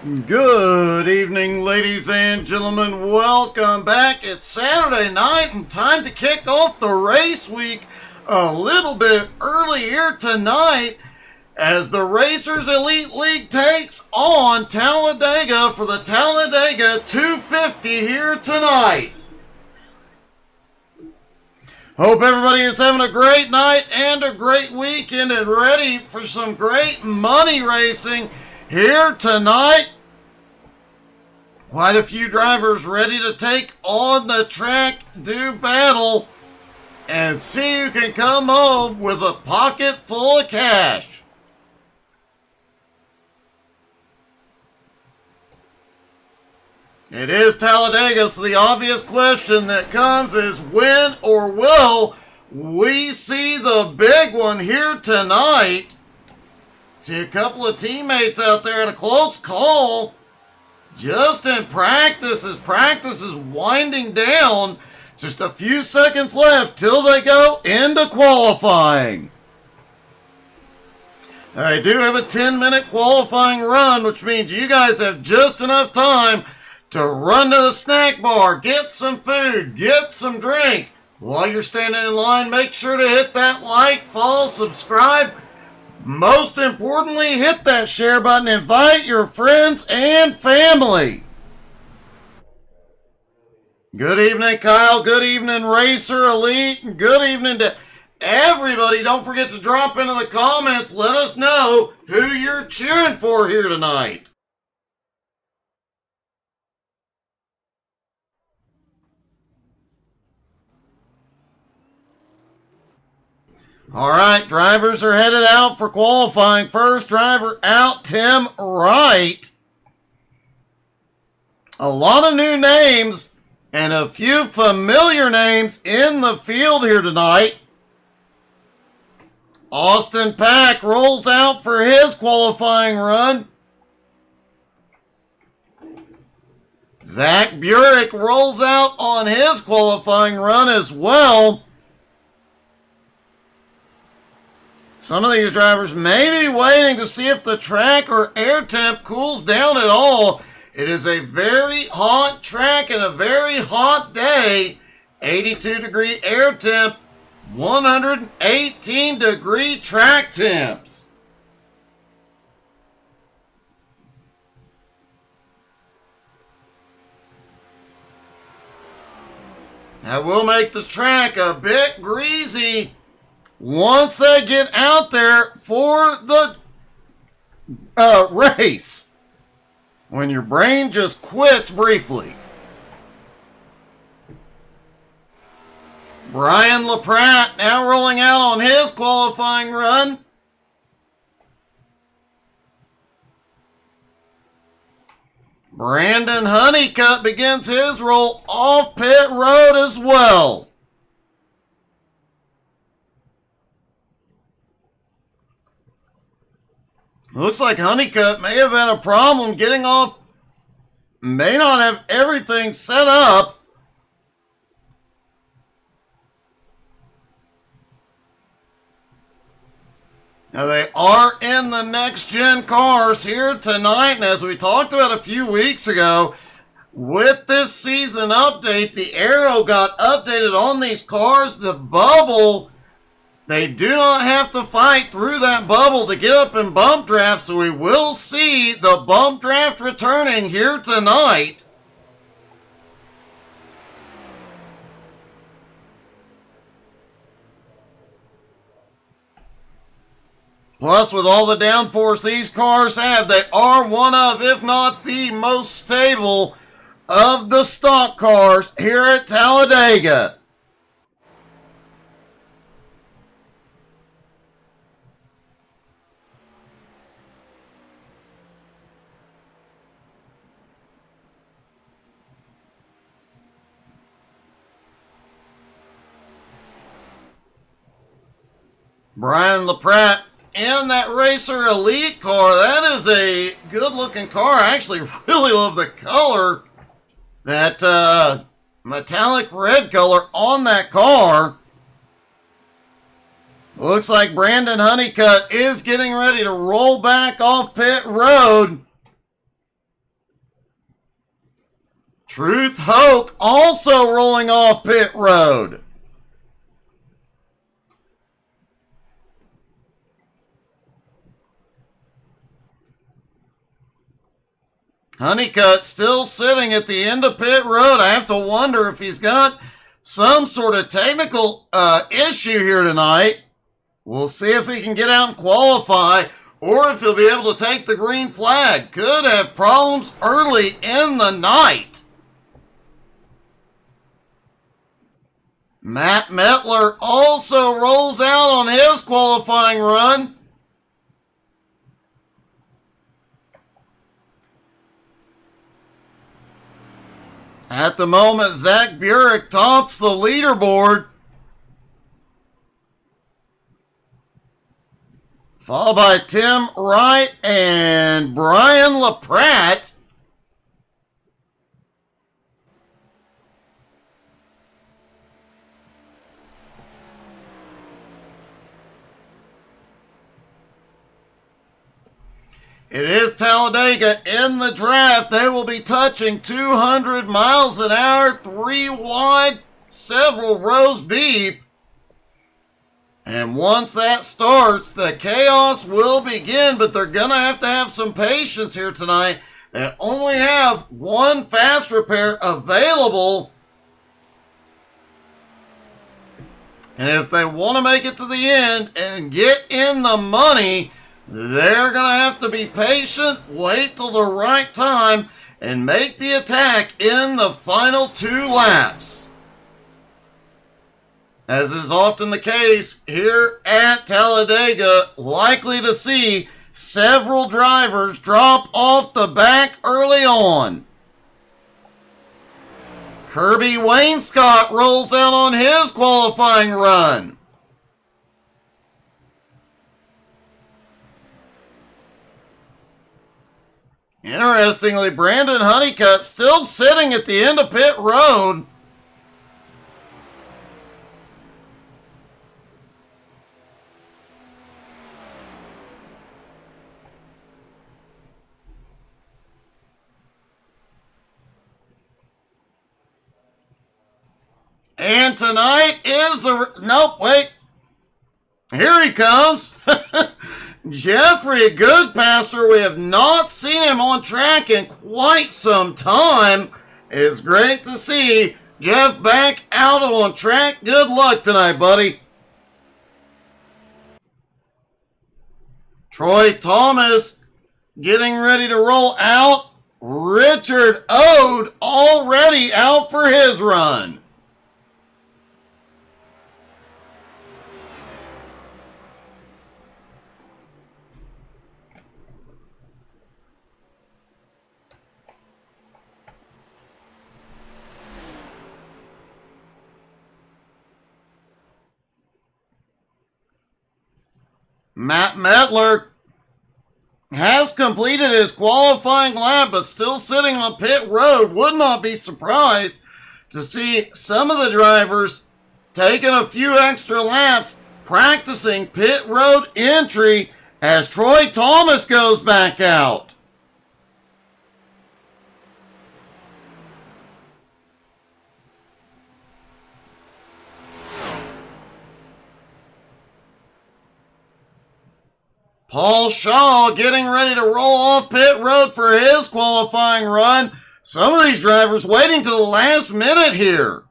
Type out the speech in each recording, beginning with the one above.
Good evening, ladies and gentlemen. Welcome back. It's Saturday night and time to kick off the race week a little bit early here tonight as the Racers Elite League takes on Talladega for the Talladega 250 here tonight. Hope everybody is having a great night and a great weekend and ready for some great money racing here tonight. Quite a few drivers ready to take on the track, do battle, and see who can come home with a pocket full of cash. It is Talladega, so the obvious question that comes is when or will we see the big one here tonight? See a couple of teammates out there at a close call. Just in practice, as practice is winding down, just a few seconds left till they go into qualifying. They do have a 10-minute qualifying run, which means you guys have just enough time to run to the snack bar, get some food, get some drink. While you're standing in line, make sure to hit that like, follow, subscribe. Most importantly, hit that share button. Invite your friends and family. Good evening, Kyle. Good evening, Racer Elite. Good evening to everybody. Don't forget to drop into the comments. Let us know who you're cheering for here tonight. All right, drivers are headed out for qualifying. First driver out, Tim Wright. A lot of new names and a few familiar names in the field here tonight. Austin Pack rolls out for his qualifying run. Zach Burek rolls out on his qualifying run as well. Some of these drivers may be waiting to see if the track or air temp cools down at all. It is a very hot track and a very hot day. 82-degree air temp, 118-degree track temps. That will make the track a bit greasy once they get out there for the race, when your brain just quits briefly. Brian LaPratt now rolling out on his qualifying run. Brandon Honeycutt begins his roll off pit road as well. Looks like Honeycutt may have had a problem getting off, may not have everything set up. Now they are in the next gen cars here tonight, and as we talked about a few weeks ago, with this season update, the aero got updated on these cars. The bubble, they do not have to fight through that bubble to get up in bump draft, so we will see the bump draft returning here tonight. Plus, with all the downforce these cars have, they are one of, if not the most stable of the stock cars here at Talladega. Brian LaPratt in that Racer Elite car. That is a good-looking car. I actually really love the color, that metallic red color on that car. Looks like Brandon Honeycutt is getting ready to roll back off pit road. Truth Hoke also rolling off pit road. Honeycutt still sitting at the end of pit road. I have to wonder if he's got some sort of technical issue here tonight. We'll see if he can get out and qualify, or if he'll be able to take the green flag. Could have problems early in the night. Matt Metler also rolls out on his qualifying run. At the moment, Zach Burek tops the leaderboard, followed by Tim Wright and Brian LaPratte. It is Talladega in the draft. They will be touching 200 miles an hour, 3 wide, several rows deep. And once that starts, the chaos will begin, but they're going to have some patience here tonight. They only have one fast repair available. And if they want to make it to the end and get in the money, they're going to have to be patient, wait till the right time, and make the attack in the final 2 laps. As is often the case here at Talladega, likely to see several drivers drop off the back early on. Kirby Wainscott rolls out on his qualifying run. Interestingly, Brandon Honeycutt still sitting at the end of pit road. And tonight is the... Nope, wait. Here he comes. Jeffrey Goodpaster. We have not seen him on track in quite some time. It's great to see Jeff back out on track. Good luck tonight, buddy. Troy Thomas getting ready to roll out. Richard Ode already out for his run. Matt Metler has completed his qualifying lap, but still sitting on pit road. Would not be surprised to see some of the drivers taking a few extra laps, practicing pit road entry as Troy Thomas goes back out. Paul Shaw getting ready to roll off pit road for his qualifying run. Some of these drivers waiting to the last minute here.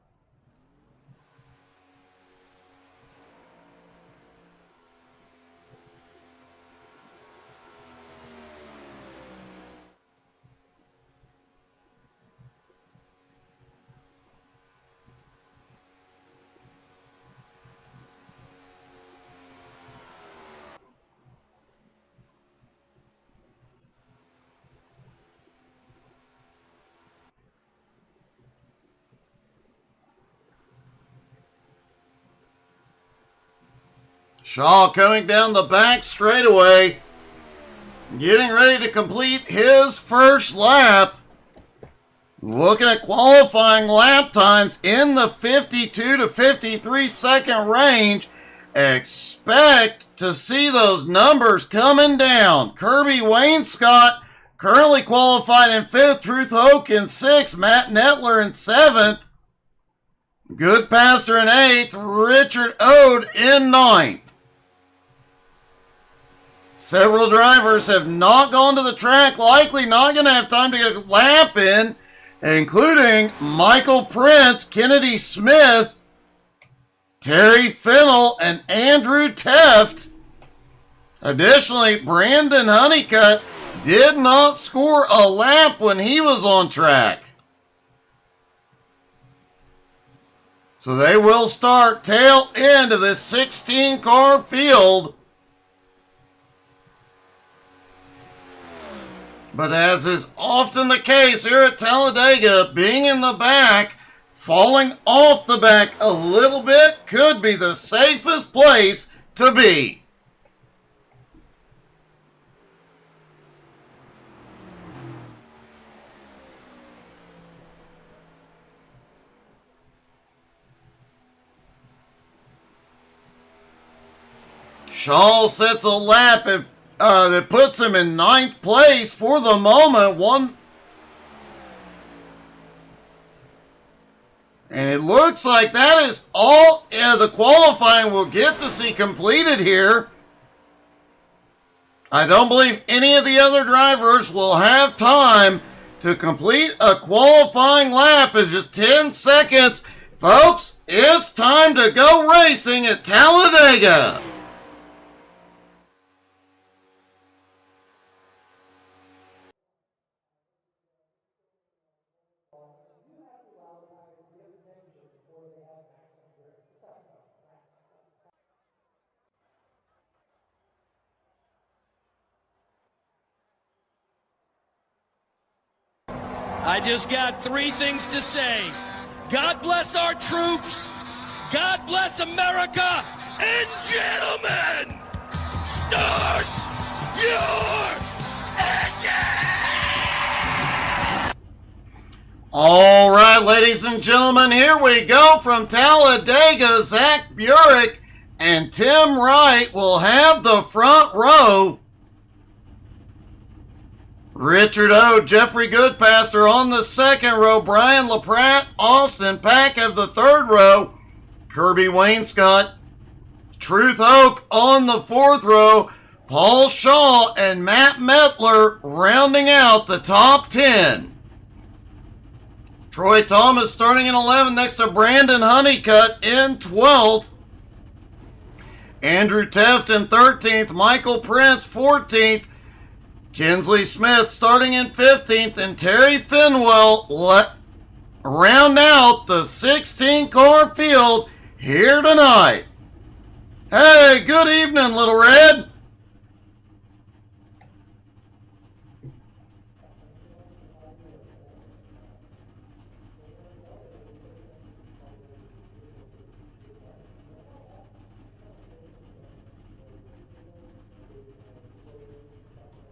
Shaw coming down the back straightaway, getting ready to complete his first lap. Looking at qualifying lap times in the 52 to 53 second range. Expect to see those numbers coming down. Kirby Wainscott Currently qualified in 5th, Truth Hoke in 6th, Matt Nettler in 7th, Good Pastor in 8th, Richard Ode in 9th. Several drivers have not gone to the track, likely not going to have time to get a lap in, including Michael Prince, Kennedy Smith, Terry Fennell, and Andrew Teft. Additionally, Brandon Honeycutt did not score a lap when he was on track. So they will start tail end of this 16-car field. But as is often the case here at Talladega, being in the back, falling off the back a little bit could be the safest place to be. Shaw sets a lap that puts him in 9th place for the moment. And it looks like that is all the qualifying we'll get to see completed here. I don't believe any of the other drivers will have time to complete a qualifying lap. It's just 10 seconds. Folks, it's time to go racing at Talladega. I just got 3 things to say. God bless our troops. God bless America. And gentlemen, start your engine! All right, ladies and gentlemen, here we go from Talladega. Zach Burek and Tim Wright will have the front row. Richard Ode, Jeffrey Goodpaster on the second row. Brian LaPratte, Austin Pack have the third row. Kirby Wainscott, Truth Oak on the fourth row. Paul Shaw and Matt Mettler rounding out the top 10. Troy Thomas starting in 11th next to Brandon Honeycutt in 12th. Andrew Teft in 13th. Michael Prince 14th. Kinsley Smith starting in 15th, and Terry Finwell round out the 16-car field here tonight. Hey, good evening, Little Red.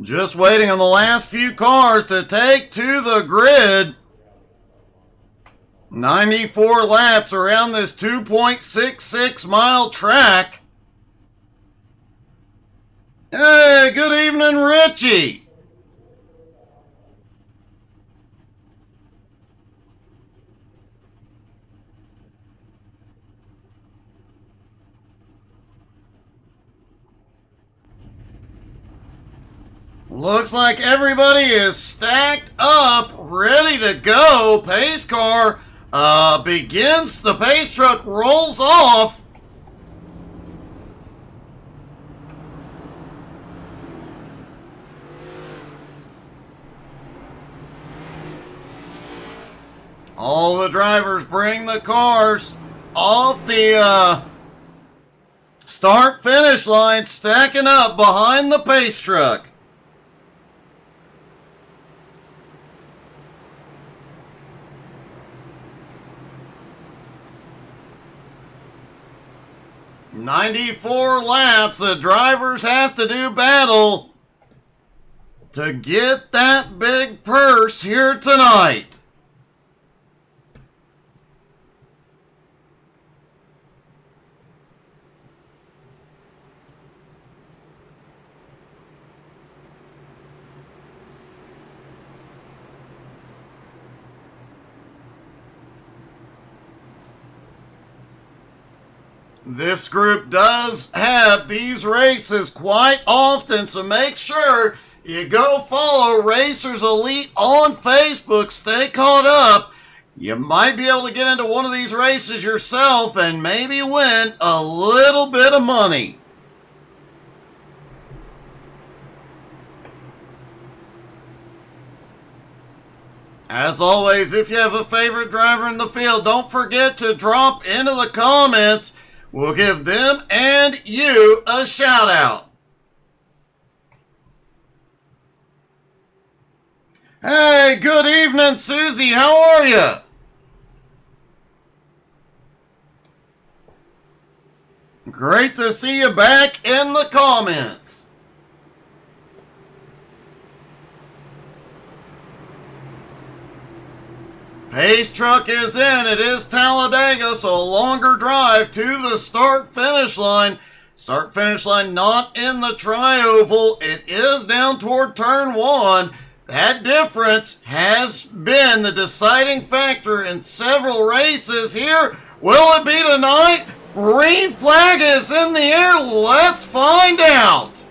Just waiting on the last few cars to take to the grid. 94 laps around this 2.66 mile track. Hey, good evening, Richie. Looks like everybody is stacked up, ready to go. Pace car begins. The pace truck rolls off. All the drivers bring the cars off the start-finish line, stacking up behind the pace truck. "94 laps, the drivers have to do battle to get that big purse here tonight." This group does have these races quite often, so make sure you go follow Racers Elite on Facebook. Stay caught up. You might be able to get into one of these races yourself and maybe win a little bit of money. As always, if you have a favorite driver in the field, don't forget to drop into the comments. We'll give them and you a shout out. Hey, good evening, Susie. How are you? Great to see you back in the comments. Pace truck is in. It is Talladega, so a longer drive to the start-finish line. Start-finish line not in the tri-oval. It is down toward turn one. That difference has been the deciding factor in several races here. Will it be tonight? Green flag is in the air. Let's find out.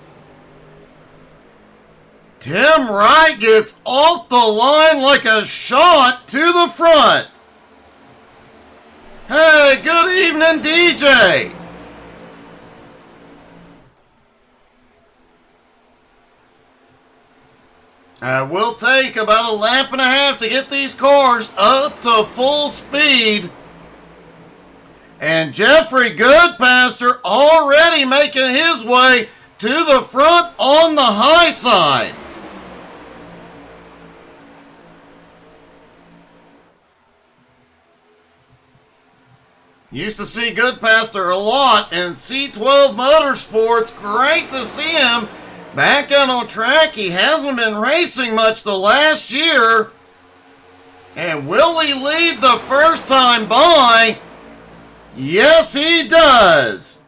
Tim Wright gets off the line like a shot to the front. Hey, good evening, DJ. We'll take about a lap and a half to get these cars up to full speed. And Jeffrey Goodpaster already making his way to the front on the high side. Used to see Goodpaster a lot in C12 Motorsports. Great to see him back out on track. He hasn't been racing much the last year. And will he lead the first time by? Yes, he does.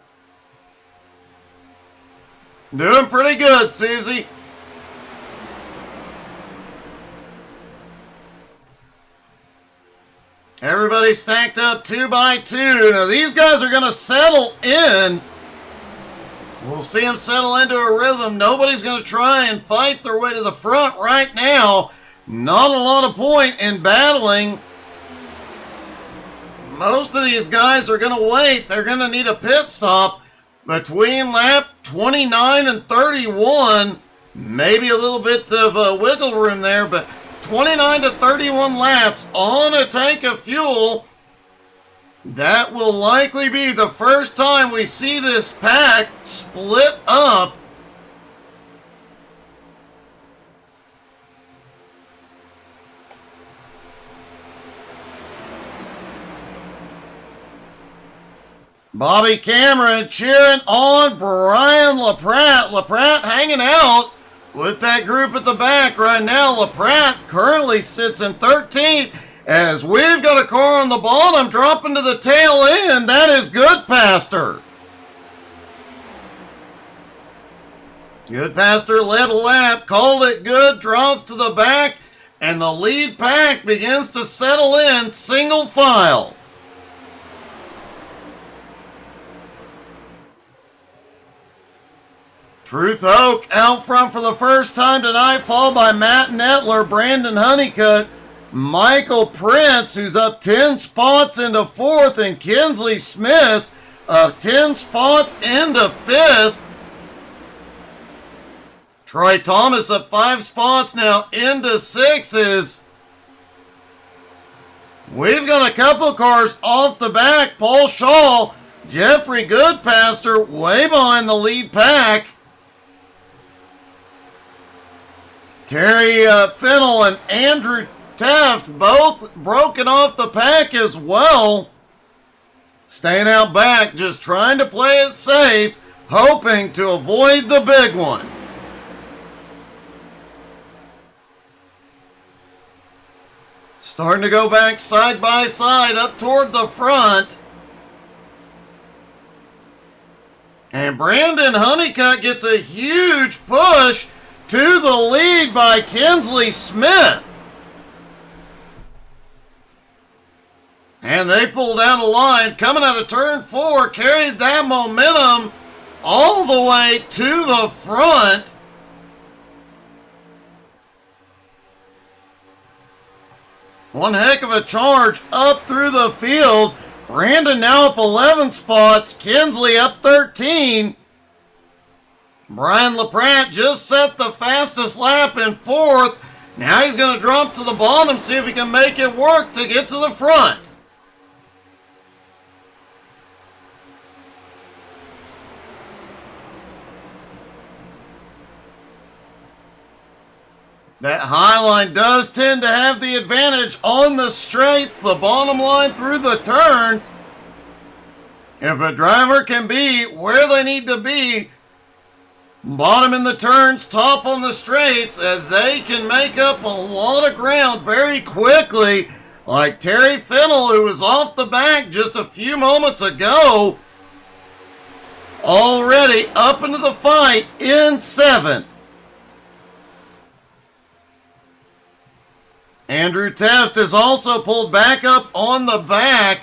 Doing pretty good, Susie. Everybody stacked up 2 by 2. Now these guys are going to settle in. We'll see them settle into a rhythm. Nobody's going to try and fight their way to the front right now. Not a lot of point in battling. Most of these guys are going to wait. They're going to need a pit stop between lap 29 and 31. Maybe a little bit of wiggle room there, but 29 to 31 laps on a tank of fuel. That will likely be the first time we see this pack split up. Bobby Cameron cheering on Brian LaPratte. LaPratte hanging out with that group at the back right now. LaPratte currently sits in 13th as we've got a car on the bottom dropping to the tail end. That is Goodpaster. Goodpaster led a lap, called it good, drops to the back, and the lead pack begins to settle in single file. Truth Oak out front for the first time tonight, followed by Matt Nettler, Brandon Honeycutt, Michael Prince, who's up 10 spots into 4th, and Kinsley Smith up 10 spots into 5th. Troy Thomas up 5 spots now into 6s. We've got a couple cars off the back. Paul Shaw, Jeffrey Goodpaster way behind the lead pack. Terry Fennell and Andrew Taft both broken off the pack as well. Staying out back, just trying to play it safe, hoping to avoid the big one. Starting to go back side by side up toward the front. And Brandon Honeycutt gets a huge push to the lead by Kinsley Smith. And they pulled down the line, coming out of turn 4, carried that momentum all the way to the front. One heck of a charge up through the field. Brandon now up 11 spots. Kinsley up 13. Brian LaPrade just set the fastest lap in 4th. Now he's going to drop to the bottom, see if he can make it work to get to the front. That high line does tend to have the advantage on the straights, the bottom line through the turns. If a driver can be where they need to be, bottom in the turns, top on the straights, they can make up a lot of ground very quickly. Like Terry Fennell, who was off the back just a few moments ago, already up into the fight in 7th. Andrew Teft is also pulled back up on the back.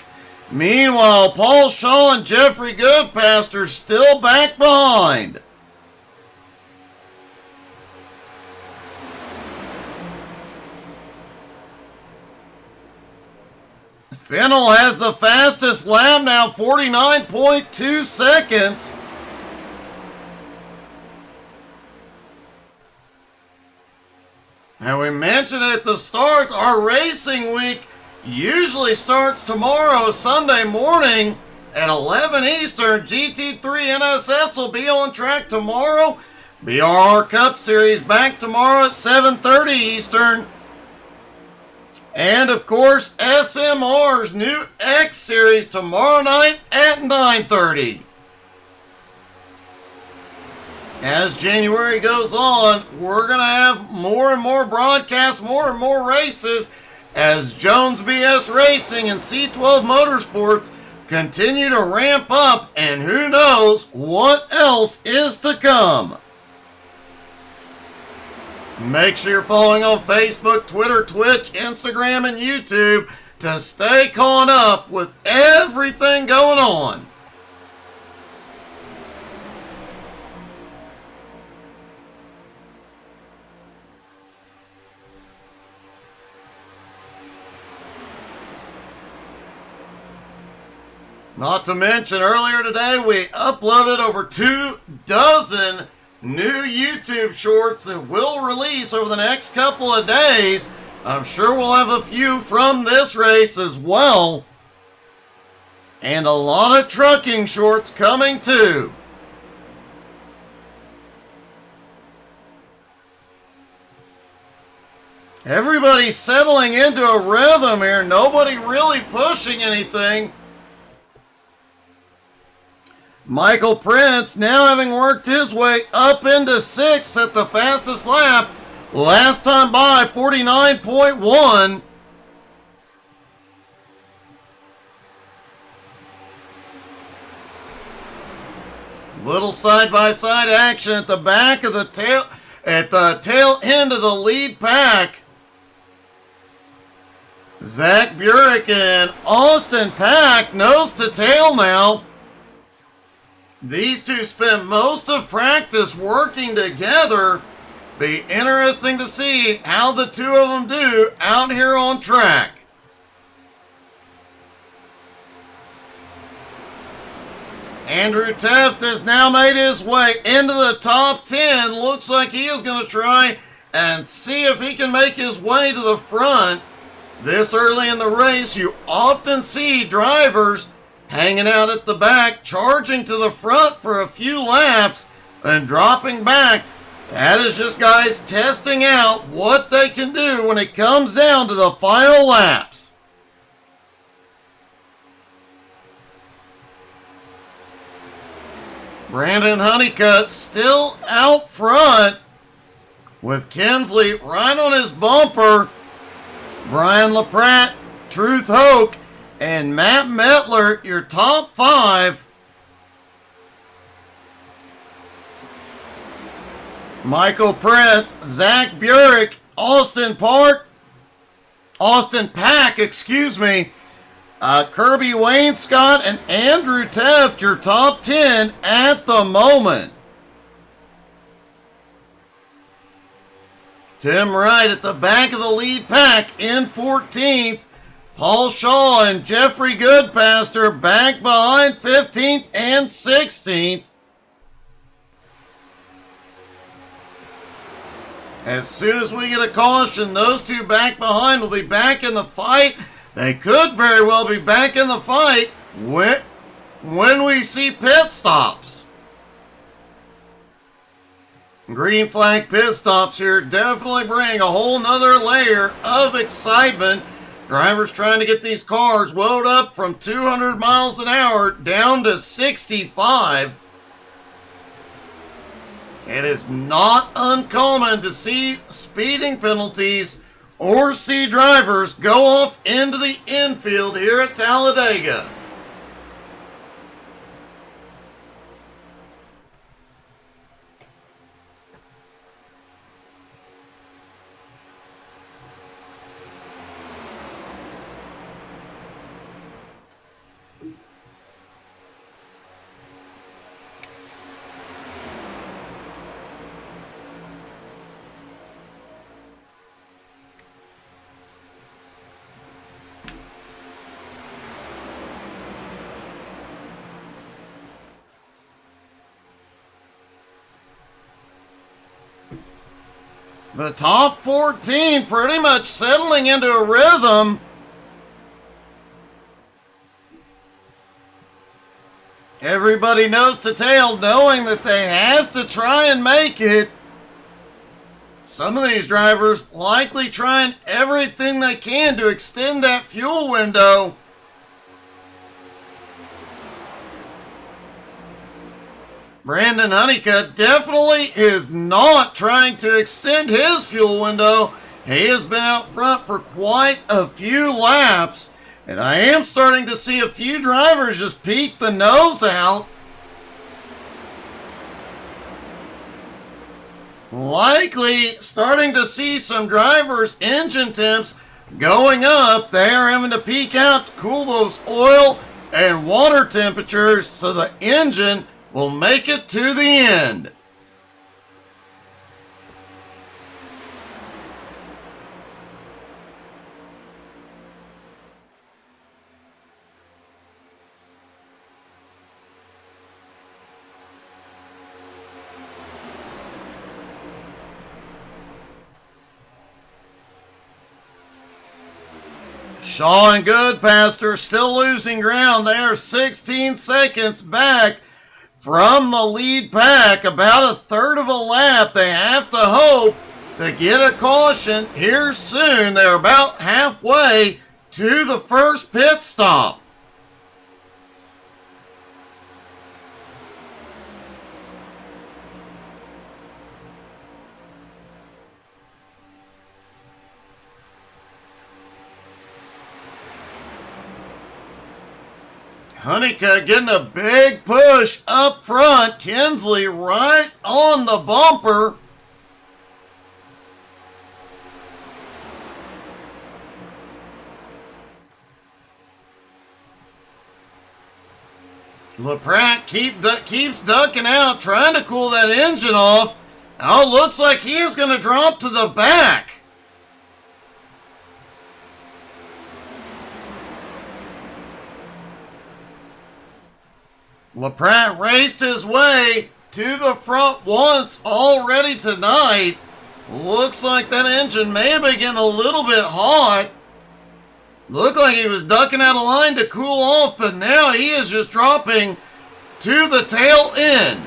Meanwhile, Paul Shaw and Jeffrey Goodpaster still back behind. Fennell has the fastest lap now, 49.2 seconds. And we mentioned at the start, our racing week usually starts tomorrow, Sunday morning at 11 Eastern. GT3 NSS will be on track tomorrow. BRR Cup Series back tomorrow at 7:30 Eastern. And of course, SMR's new X Series tomorrow night at 9:30. As January goes on, we're going to have more and more broadcasts, more and more races as Jones BS Racing and C12 Motorsports continue to ramp up, and who knows what else is to come. Make sure you're following on Facebook, Twitter, Twitch, Instagram, and YouTube to stay caught up with everything going on. Not to mention, earlier today we uploaded over 24 new YouTube shorts that we'll release over the next couple of days. I'm sure we'll have a few from this race as well. And a lot of trucking shorts coming too. Everybody's settling into a rhythm here. Nobody really pushing anything. Michael Prince now having worked his way up into 6th at the fastest lap. Last time by, 49.1. Little side-by-side action at the back of the tail, at the tail end of the lead pack. Zach Burek and Austin Pack nose to tail now. These two spent most of practice working together. Be interesting to see how the two of them do out here on track. Andrew Teft has now made his way into the top 10. Looks like he is going to try and see if he can make his way to the front. This early in the race, you often see drivers hanging out at the back, charging to the front for a few laps, and dropping back. That is just guys testing out what they can do when it comes down to the final laps. Brandon Honeycutt still out front with Kinsley right on his bumper. Brian LaPrade, Truth Hoke, and Matt Mettler, your top 5. Michael Prince, Zach Burek, Austin Pack, Kirby Wainscott and Andrew Teft, your top 10 at the moment. Tim Wright at the back of the lead pack in 14th. Paul Shaw and Jeffrey Goodpaster back behind 15th and 16th. As soon as we get a caution, those two back behind will be back in the fight. They could very well be back in the fight when we see pit stops. Green flag pit stops here definitely bring a whole nother layer of excitement. Drivers trying to get these cars wound up from 200 miles an hour down to 65. It is not uncommon to see speeding penalties or see drivers go off into the infield here at Talladega. The top 14 pretty much settling into a rhythm. Everybody nose to tail knowing that they have to try and make it. Some of these drivers likely trying everything they can to extend that fuel window. Brandon Honeycutt definitely is not trying to extend his fuel window. He has been out front for quite a few laps. And I am starting to see a few drivers just peek the nose out. Likely starting to see some drivers' engine temps going up. They are having to peek out to cool those oil and water temperatures so the engine will make it to the end. Shaw and Goodpaster still losing ground. They are 16 seconds back from the lead pack, about a third of a lap. They have to hope to get a caution here soon. They're about halfway to the first pit stop. Honeycutt getting a big push up front. Kinsley right on the bumper. LaPratt keeps ducking out, trying to cool that engine off. Now it looks like he is going to drop to the back. LaPratt raced his way to the front once already tonight. Looks like that engine may have been getting a little bit hot. Looked like he was ducking out of line to cool off, but now he is just dropping to the tail end.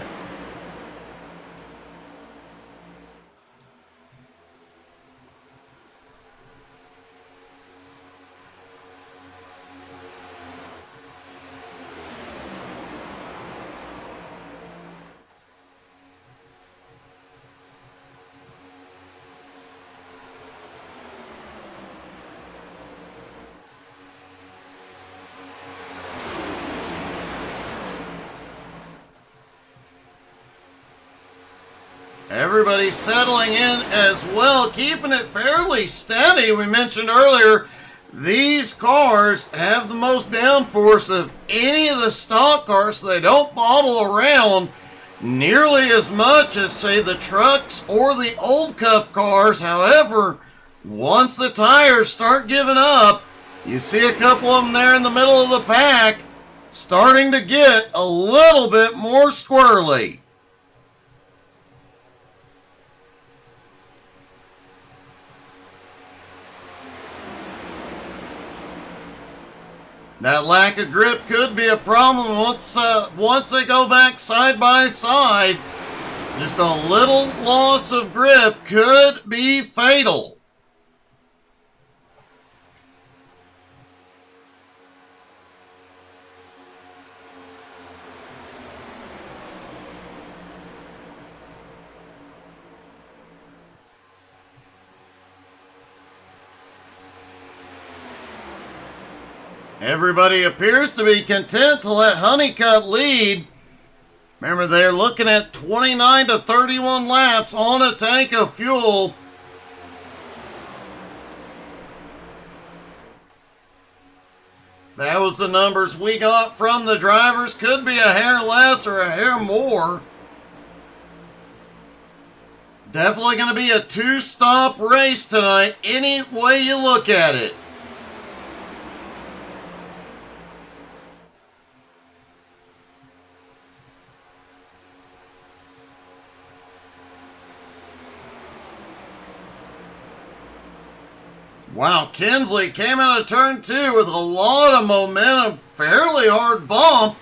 Everybody settling in as well, keeping it fairly steady. We mentioned earlier These cars have the most downforce of any of the stock cars, so they don't bobble around nearly as much as, say, the trucks or the old Cup cars. However, once the tires start giving up, you see a couple of them there in the middle of the pack starting to get a little bit more squirrely. That lack of grip could be a problem once they go back side by side. Just a little loss of grip could be fatal. Everybody appears to be content to let Honeycutt lead. Remember, they're looking at 29 to 31 laps on a tank of fuel. That was the numbers we got from the drivers. Could be a hair less or a hair more. Definitely going to be a two-stop race tonight, any way you look at it. Wow, Kinsley came out of turn 2 with a lot of momentum, fairly hard bump.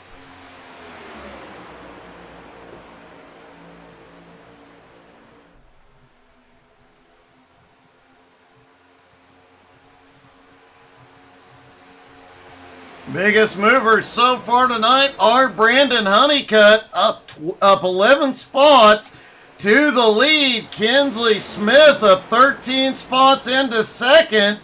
Biggest movers so far tonight are Brandon Honeycutt, up 11 spots to the lead. Kinsley Smith up 13 spots into second.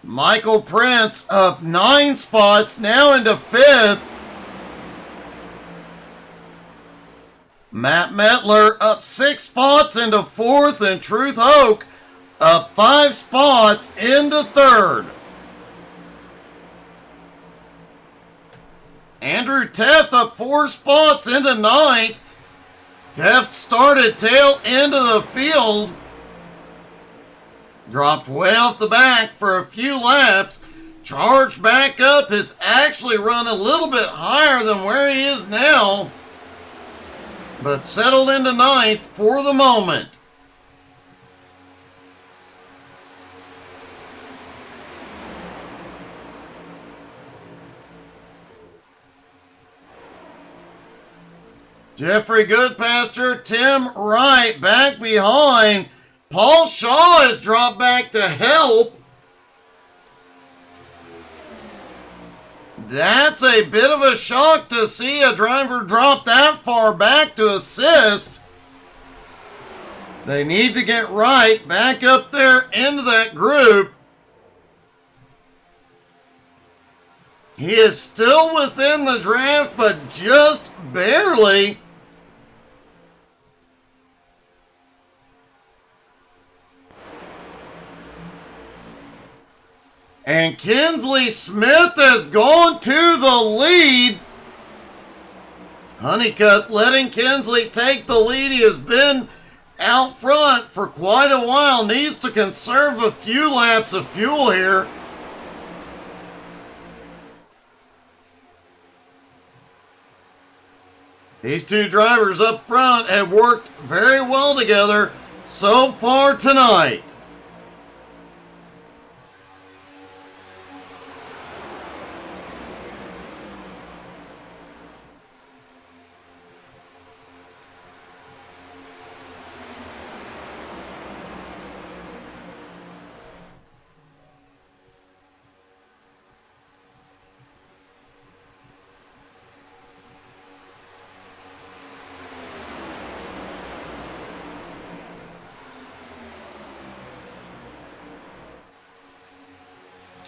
Michael Prince up 9 spots now into fifth. Matt Metler up 6 spots into fourth, and Truth Hoke up 5 spots into third. Andrew Teft up 4 spots into ninth. Teft started tail end of the field. Dropped way off the back for a few laps. Charged back up. Has actually run a little bit higher than where he is now. But settled into ninth for the moment. Jeffrey Goodpaster, Tim Wright back behind. Paul Shaw has dropped back to help. That's a bit of a shock to see a driver drop that far back to assist. They need to get Wright back up there into that group. He is still within the draft, but just barely. And Kinsley Smith has gone to the lead. Honeycutt letting Kinsley take the lead. He has been out front for quite a while. Needs to conserve a few laps of fuel here. These two drivers up front have worked very well together so far tonight.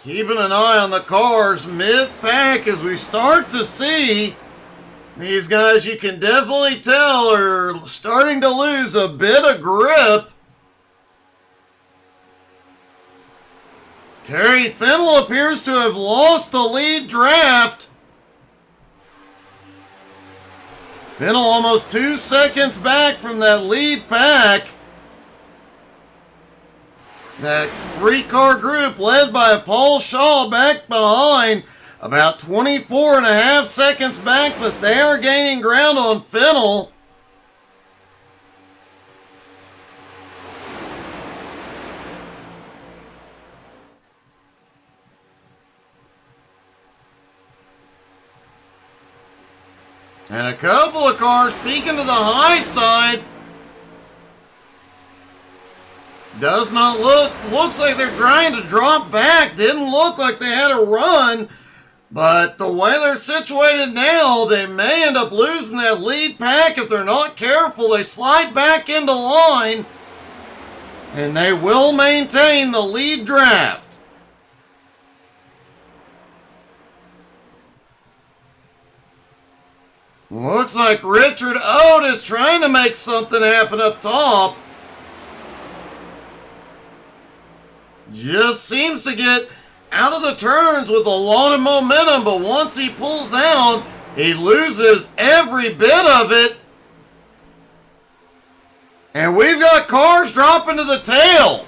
Keeping an eye on the cars mid-pack as we start to see these guys, you can definitely tell, are starting to lose a bit of grip. Terry Fennell appears to have lost the lead draft. Fennell almost 2 seconds back from that lead pack. That 3-car group led by Paul Shaw back behind, about 24.5 seconds back, but they are gaining ground on Fennell. And a couple of cars peeking to the high side. Does not looks like they're trying to drop back. Didn't look like they had a run. But the way they're situated now, they may end up losing that lead pack if they're not careful. They slide back into line. And they will maintain the lead draft. Looks like Richard Ode is trying to make something happen up top. Just seems to get out of the turns with a lot of momentum, but once he pulls out, he loses every bit of it. And we've got cars dropping to the tail.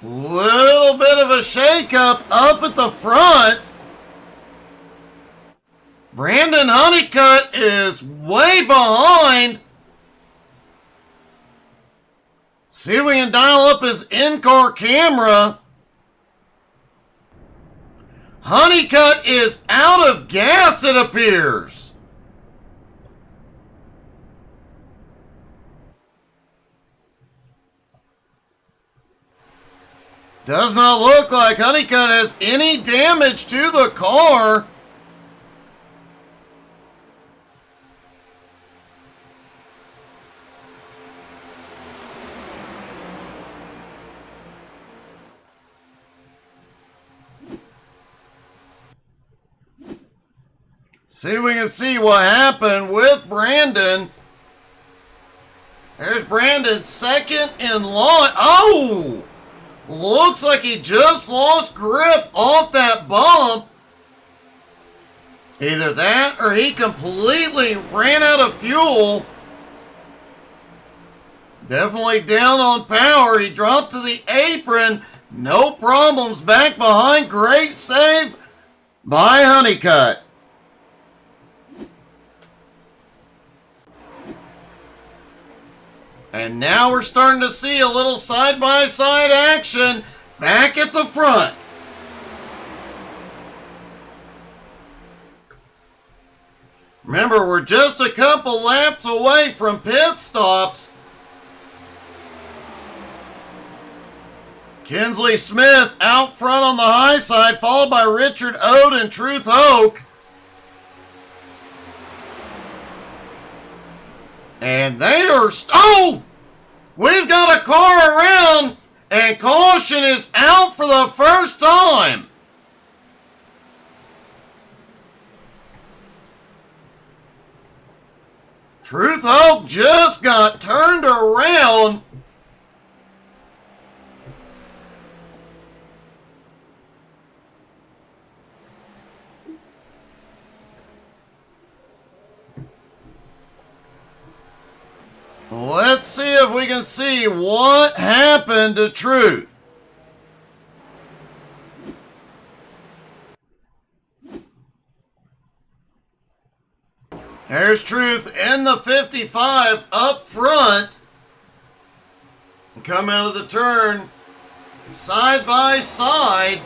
Little bit of a shakeup up at the front. Brandon Honeycutt is way behind. See if we can dial up his in-car camera. Honeycutt is out of gas, it appears. Does not look like Honeycutt has any damage to the car. See if we can see what happened with Brandon. There's Brandon second in line. Oh! Looks like he just lost grip off that bump. Either that or he completely ran out of fuel. Definitely down on power. He dropped to the apron. No problems back behind. Great save by Honeycutt. And now we're starting to see a little side-by-side action back at the front. Remember, we're just a couple laps away from pit stops. Kinsley Smith out front on the high side, followed by Richard Ode and Truth Oak. And they are... Oh! We've got a car around, and caution is out for the first time. Truth Oak just got turned around. Let's see if we can see what happened to Truth. There's Truth in the 55 up front. Come out of the turn side by side.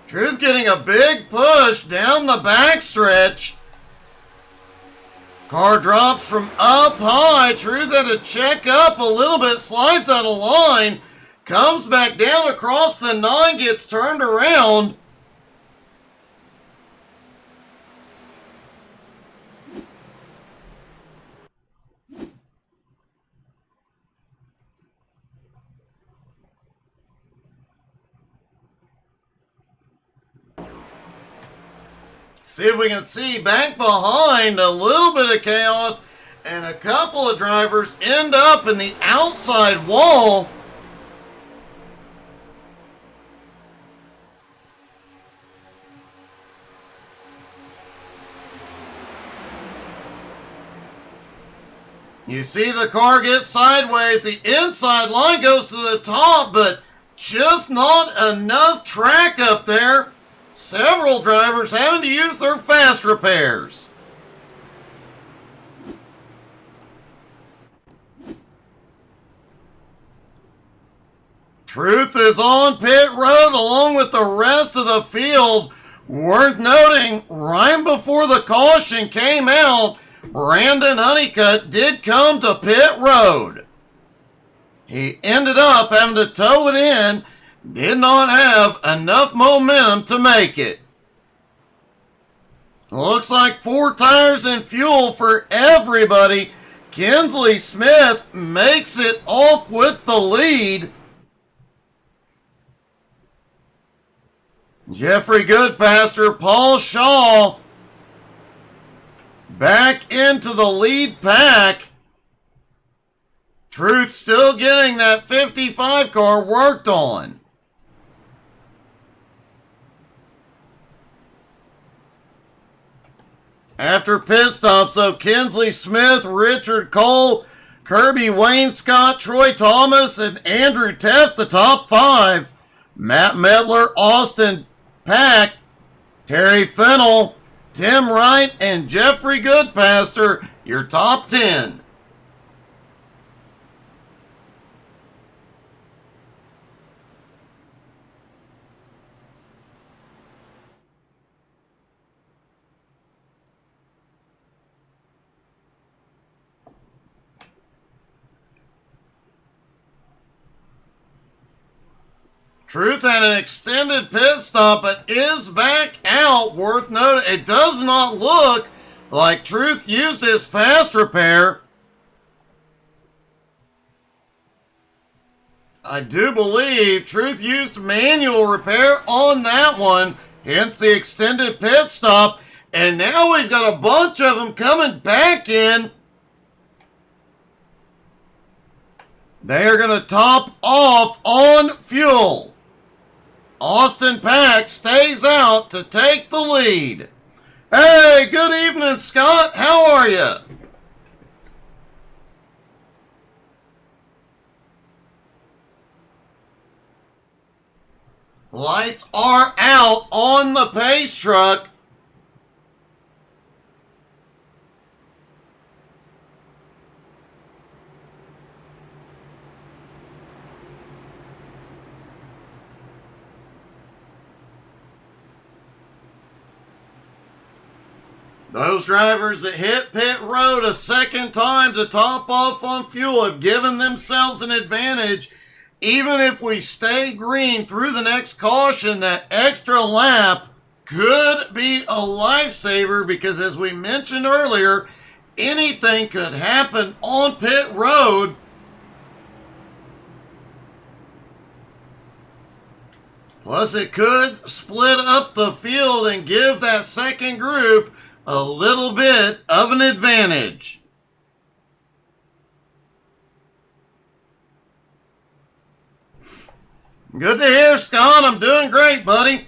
Truth getting a big push down the backstretch. Car drops from up high. Truth had to check up a little bit, slides out of line, comes back down across the 9, gets turned around. See if we can see back behind a little bit of chaos, and a couple of drivers end up in the outside wall. You see the car get sideways, the inside line goes to the top, but just not enough track up there. Several drivers having to use their fast repairs. Truth is on pit road along with the rest of the field. Worth noting, right before the caution came out, Brandon Honeycutt did come to pit road. He ended up having to tow it in, did not have enough momentum to make it. Looks like 4 tires and fuel for everybody. Kinsley Smith makes it off with the lead. Jeffrey Goodpaster, Paul Shaw back into the lead pack. Truth still getting that 55 car worked on. After pit stops, though, Kinsley Smith, Richard Cole, Kirby Wainscott, Troy Thomas, and Andrew Teff, the top 5. Matt Medler, Austin Pack, Terry Fennell, Tim Wright, and Jeffrey Goodpaster, your top 10. Truth had an extended pit stop, but is back out. Worth noting, it does not look like Truth used his fast repair. I do believe Truth used manual repair on that one, hence the extended pit stop. And now we've got a bunch of them coming back in. They are going to top off on fuel. Austin Pack stays out to take the lead. Hey, good evening, Scott. How are you? Lights are out on the pace truck. Those drivers that hit pit road a second time to top off on fuel have given themselves an advantage. Even if we stay green through the next caution, that extra lap could be a lifesaver because, as we mentioned earlier, anything could happen on pit road. Plus, it could split up the field and give that second group a little bit of an advantage. Good to hear, Scott. I'm doing great, buddy.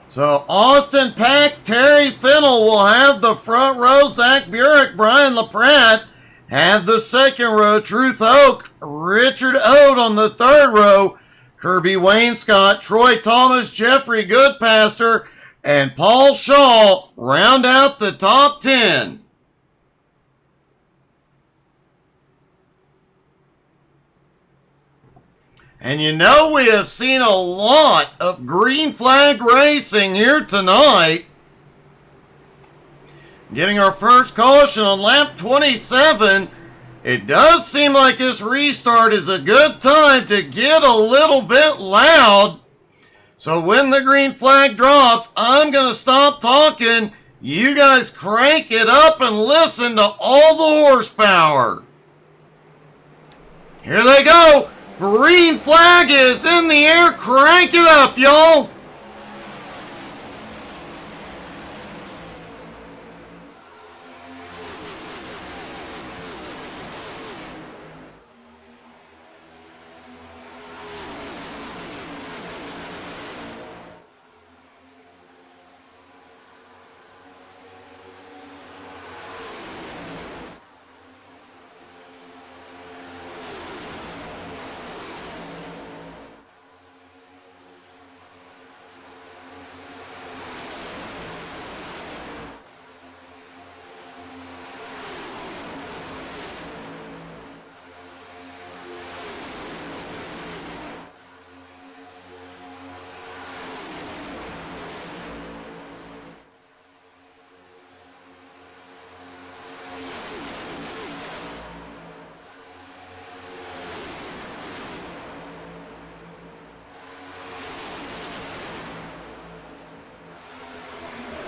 So, Austin Pack, Terry Fennell will have the front row. Zach Burek, Brian LaPratte have the second row. Truth Oak, Richard Ode on the third row. Kirby Wainscott, Troy Thomas, Jeffrey Goodpaster, and Paul Shaw round out the top 10. And you know we have seen a lot of green flag racing here tonight. Getting our first caution on lap 27. It does seem like this restart is a good time to get a little bit loud. So when the green flag drops, I'm going to stop talking. You guys crank it up and listen to all the horsepower. Here they go. Green flag is in the air. Crank it up, y'all.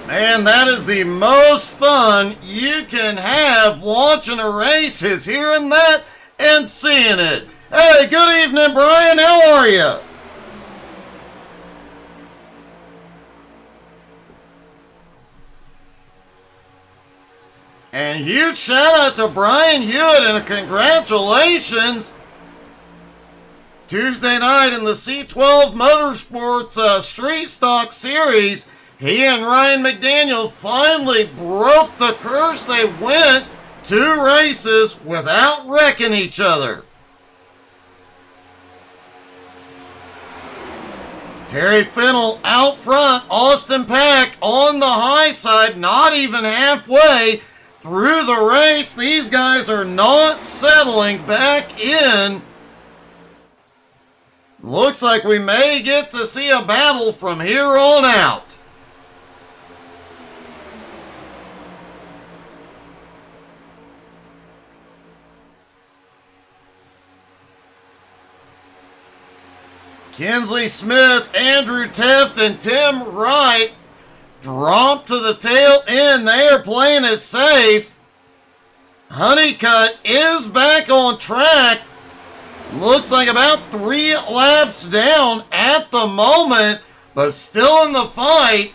Man, that is the most fun you can have watching a race, is hearing that and seeing it. Hey, good evening, Brian. How are you? And huge shout out to Brian Hewitt and congratulations. Tuesday night in the C12 Motorsports Street Stock Series, he and Ryan McDaniel finally broke the curse. They went 2 races without wrecking each other. Terry Fennell out front, Austin Pack on the high side, not even halfway through the race. These guys are not settling back in. Looks like we may get to see a battle from here on out. Kinsley Smith, Andrew Teft, and Tim Wright drop to the tail end. They are playing it safe. Honeycutt is back on track. Looks like about 3 laps down at the moment, but still in the fight.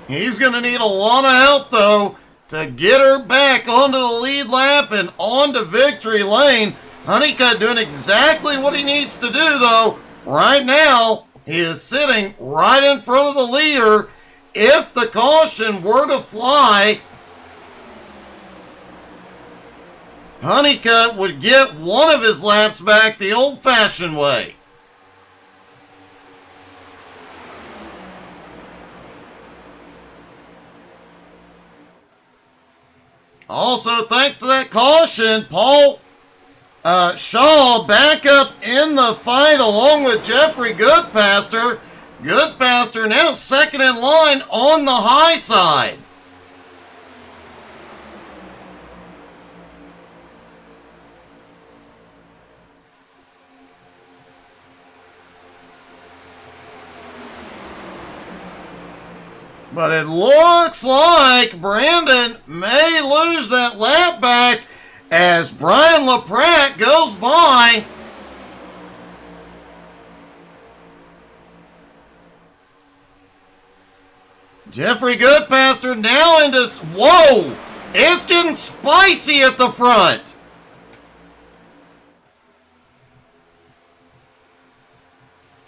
He's going to need a lot of help, though, to get her back onto the lead lap and onto victory lane. Honeycutt doing exactly what he needs to do, though. Right now, he is sitting right in front of the leader. If the caution were to fly, Honeycutt would get one of his laps back the old-fashioned way. Also, thanks to that caution, Paul Shaw back up in the fight along with Jeffrey Goodpaster. Goodpaster now second in line on the high side. But it looks like Brandon may lose that lap back as Brian LaPratt goes by. Jeffrey Goodpaster now into... Whoa! It's getting spicy at the front.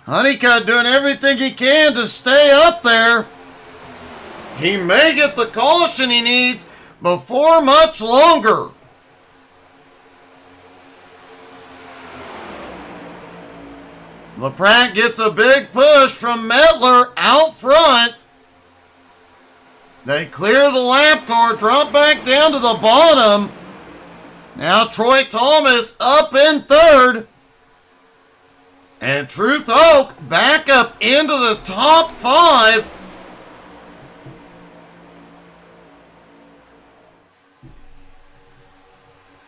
Honeycutt doing everything he can to stay up there. He may get the caution he needs before much longer. LaPratt gets a big push from Mettler out front. They clear the lap car, drop back down to the bottom. Now Troy Thomas up in third. And Truth Oak back up into the top 5.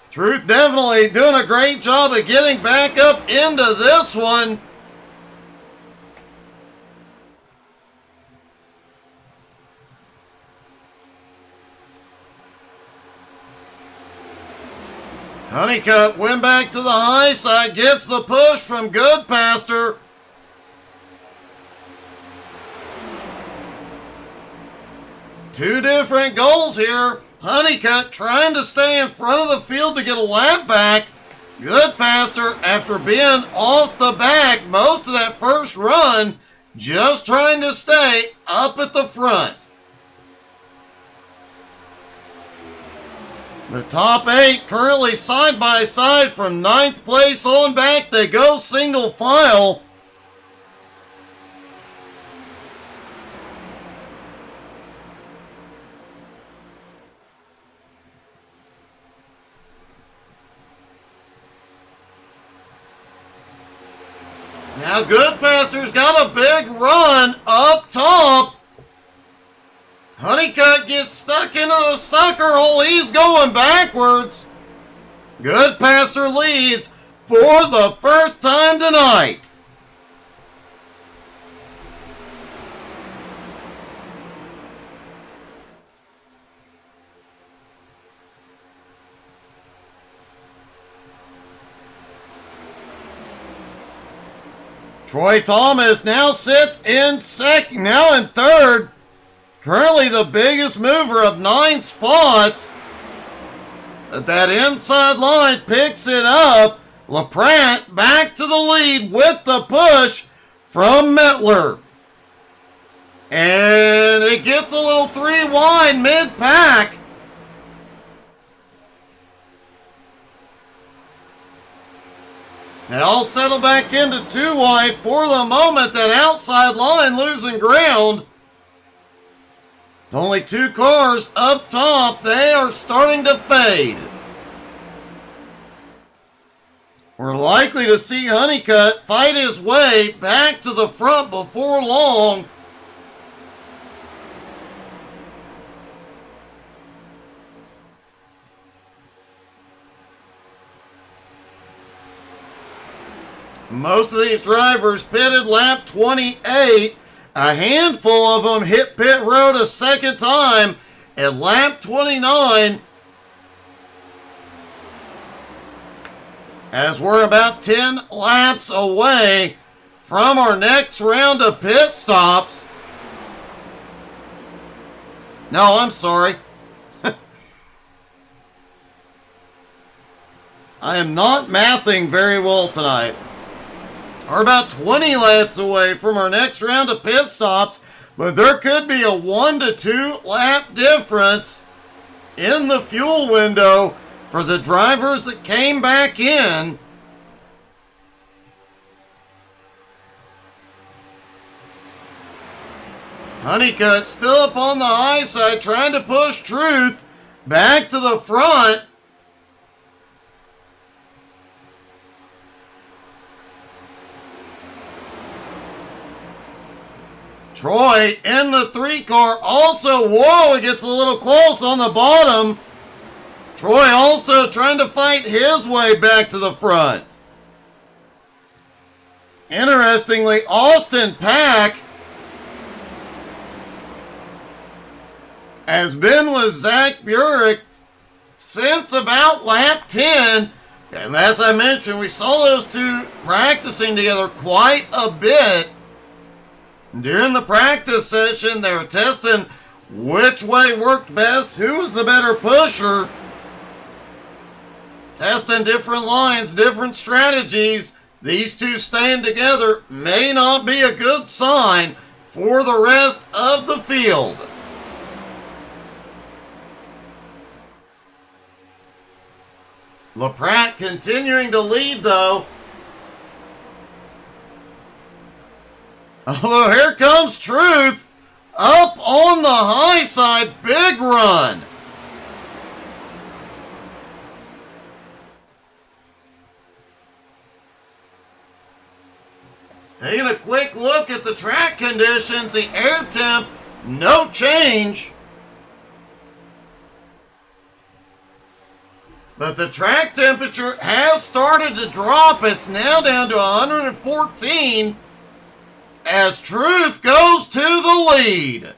Truth definitely doing a great job of getting back up into this one. Honeycutt went back to the high side, gets the push from Goodpaster. Two different goals here. Honeycutt trying to stay in front of the field to get a lap back. Goodpaster, after being off the back most of that first run, just trying to stay up at the front. The top 8 currently side by side from 9th place on back. They go single file. Now Goodpaster's got a big run up top. Honeycutt gets stuck into the sucker hole. He's going backwards. Goodpaster leads for the first time tonight. Troy Thomas now sits in second, now in third. Currently the biggest mover of 9 spots. But that inside line picks it up. LaPrant back to the lead with the push from Mettler. And it gets a little 3 wide mid-pack. They all settle back into 2 wide for the moment. That outside line losing ground. Only 2 cars up top. They are starting to fade. We're likely to see Honeycutt fight his way back to the front before long. Most of these drivers pitted lap 28. A handful of them hit pit road a second time at lap 29. As we're about 10 laps away from our next round of pit stops. No, I'm sorry. I am not mathing very well tonight. We're about 20 laps away from our next round of pit stops, but there could be a 1 to 2 lap difference in the fuel window for the drivers that came back in. Honeycutt still up on the high side, trying to push Truth back to the front. Troy in the 3 car also, whoa, it gets a little close on the bottom. Troy also trying to fight his way back to the front. Interestingly, Austin Pack has been with Zach Burek since about lap 10. And as I mentioned, we saw those 2 practicing together quite a bit. During the practice session, they were testing which way worked best, who was the better pusher. Testing different lines, different strategies. These 2 staying together may not be a good sign for the rest of the field. LaPrant continuing to lead though. Although here comes Truth up on the high side, big run. Taking a quick look at the track conditions, the air temp, no change. But the track temperature has started to drop. It's now down to 114 as Truth goes to the lead.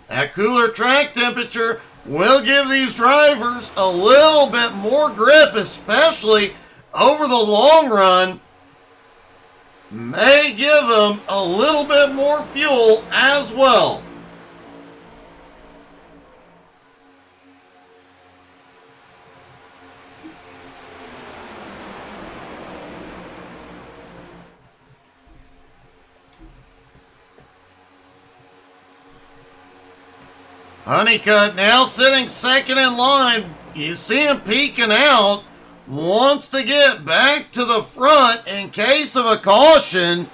That cooler track temperature will give these drivers a little bit more grip, especially over the long run. May give them a little bit more fuel as well. Honeycutt now sitting second in line. You see him peeking out. Wants to get back to the front in case of a caution.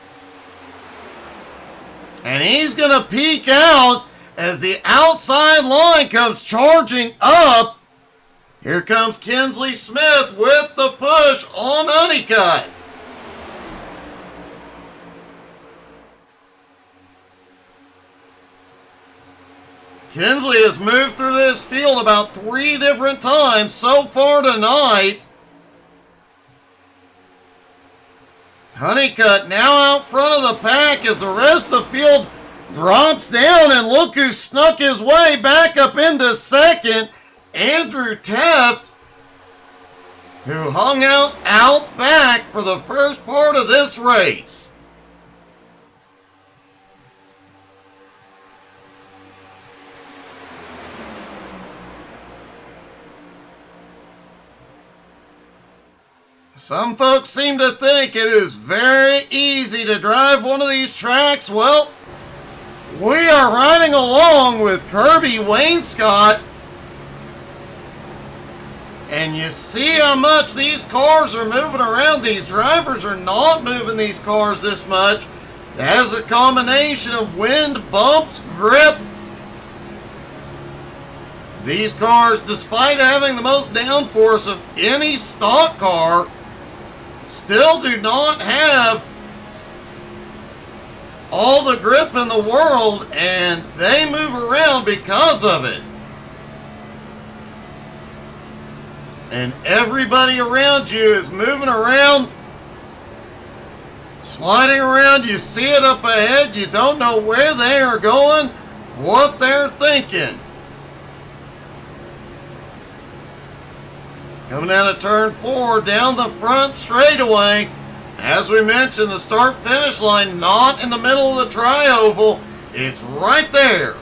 And he's going to peek out as the outside line comes charging up. Here comes Kinsley Smith with the push on Honeycutt. Kinsley has moved through this field about 3 different times so far tonight. Honeycutt now out front of the pack as the rest of the field drops down, and look who snuck his way back up into second. Andrew Teft, who hung out back for the first part of this race. Some folks seem to think it is very easy to drive one of these tracks. Well, we are riding along with Kirby Wainscott. And you see how much these cars are moving around. These drivers are not moving these cars this much. That is a combination of wind, bumps, grip. These cars, despite having the most downforce of any stock car, still do not have all the grip in the world, and they move around because of it. And everybody around you is moving around, sliding around. You see it up ahead. You don't know where they are going, what they're thinking. Coming out of turn 4, down the front straightaway. As we mentioned, the start-finish line not in the middle of the tri-oval. It's right there.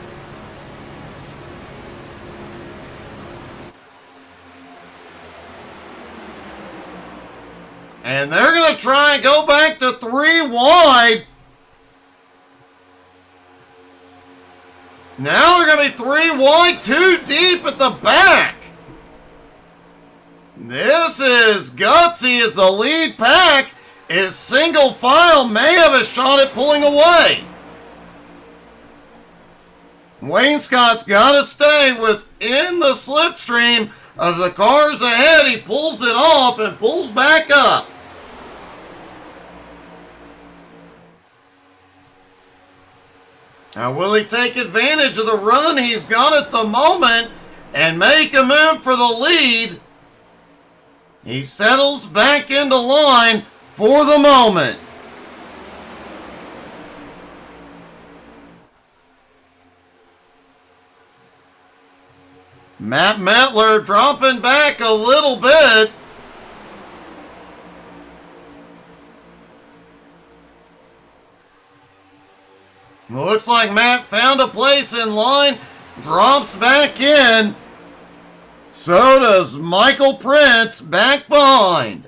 And they're going to try and go back to 3 wide. Now they're going to be 3 wide, 2 deep at the back. This is gutsy as the lead pack is single file, may have a shot at pulling away. Wainscott's got to stay within the slipstream of the cars ahead. He pulls it off and pulls back up. Now, will he take advantage of the run he's got at the moment and make a move for the lead? He settles back into line for the moment. Matt Metler dropping back a little bit. Looks like Matt found a place in line, drops back in. So does Michael Prince back behind.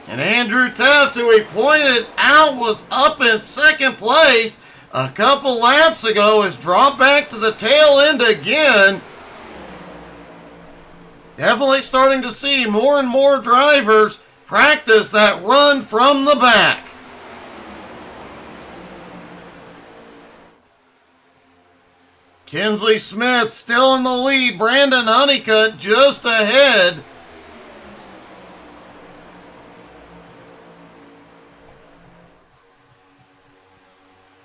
And Andrew Teft, who he pointed out was up in second place a couple laps ago, has dropped back to the tail end again. Definitely starting to see more and more drivers practice that run from the back. Kinsley Smith still in the lead. Brandon Honeycutt just ahead.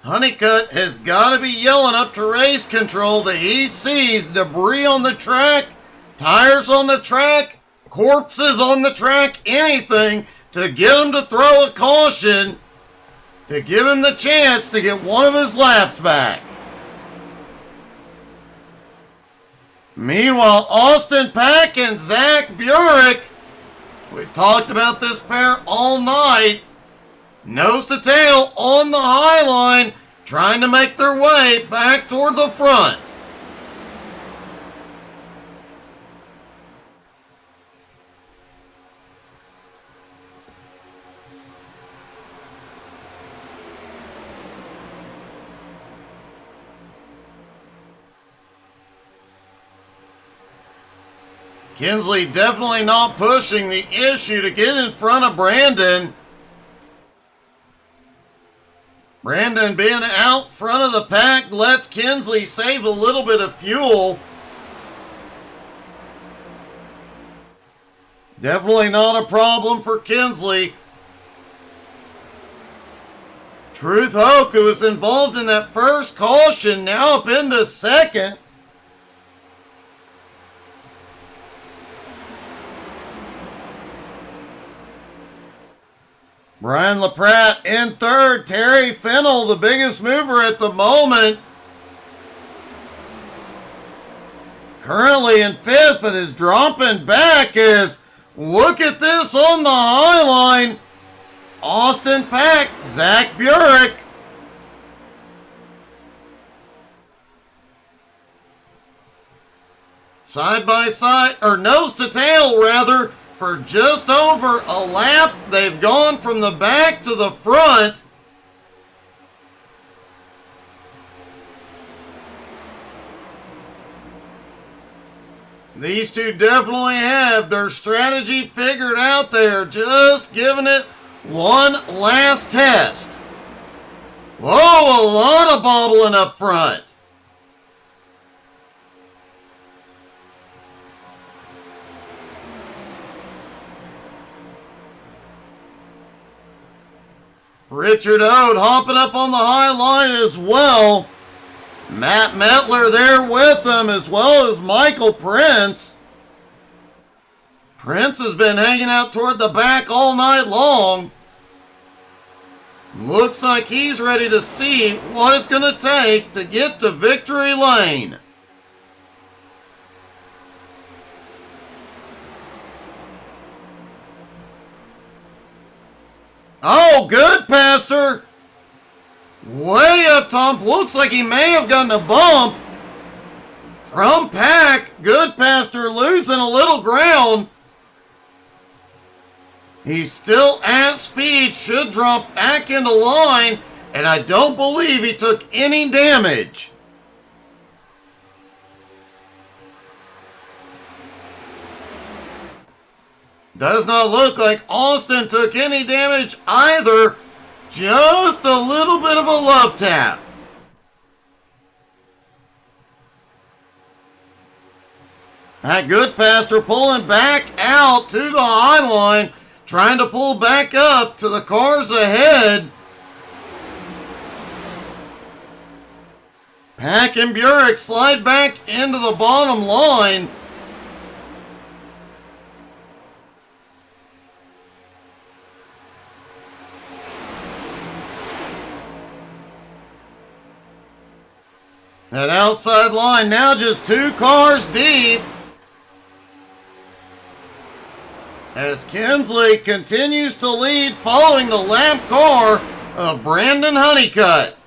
Honeycutt has got to be yelling up to race control that he sees debris on the track, tires on the track, corpses on the track, anything to get him to throw a caution. to give him the chance to get one of his laps back. Meanwhile, Austin Pack and Zach Burek, we've talked about this pair all night, nose to tail on the high line, trying to make their way back toward the front. Kinsley definitely not pushing the issue to get in front of Brandon. Brandon being out front of the pack lets Kinsley save a little bit of fuel. Definitely not a problem for Kinsley. Truth Hoke, who was involved in that first caution, now up into second. Brian LaPratte in third. Terry Fennell, the biggest mover at the moment, currently in fifth, but is dropping back as, look at this on the high line. Austin Pack, Zach Burek. Side by side, or nose to tail rather, for just over a lap. They've gone from the back to the front. These two definitely have their strategy figured out there, just giving it one last test. Whoa, a lot of bobbling up front. Richard Ode hopping up on the high line as well. Matt Metler there with them, as well as Michael Prince. Prince has been hanging out toward the back all night long. Looks like he's ready to see what it's going to take to get to victory lane. Oh, good, Pastor. Way up top. Looks like he may have gotten a bump from Pack. Good, Pastor losing a little ground. He's still at speed. Should drop back into line. And I don't believe he took any damage. Does not look like Austin took any damage either. Just a little bit of a love tap. That good Pastor pulling back out to the high line, trying to pull back up to the cars ahead. Pack and Burek slide back into the bottom line. That outside line now just 2 cars deep. As Kinsley continues to lead following the lap car of Brandon Honeycutt.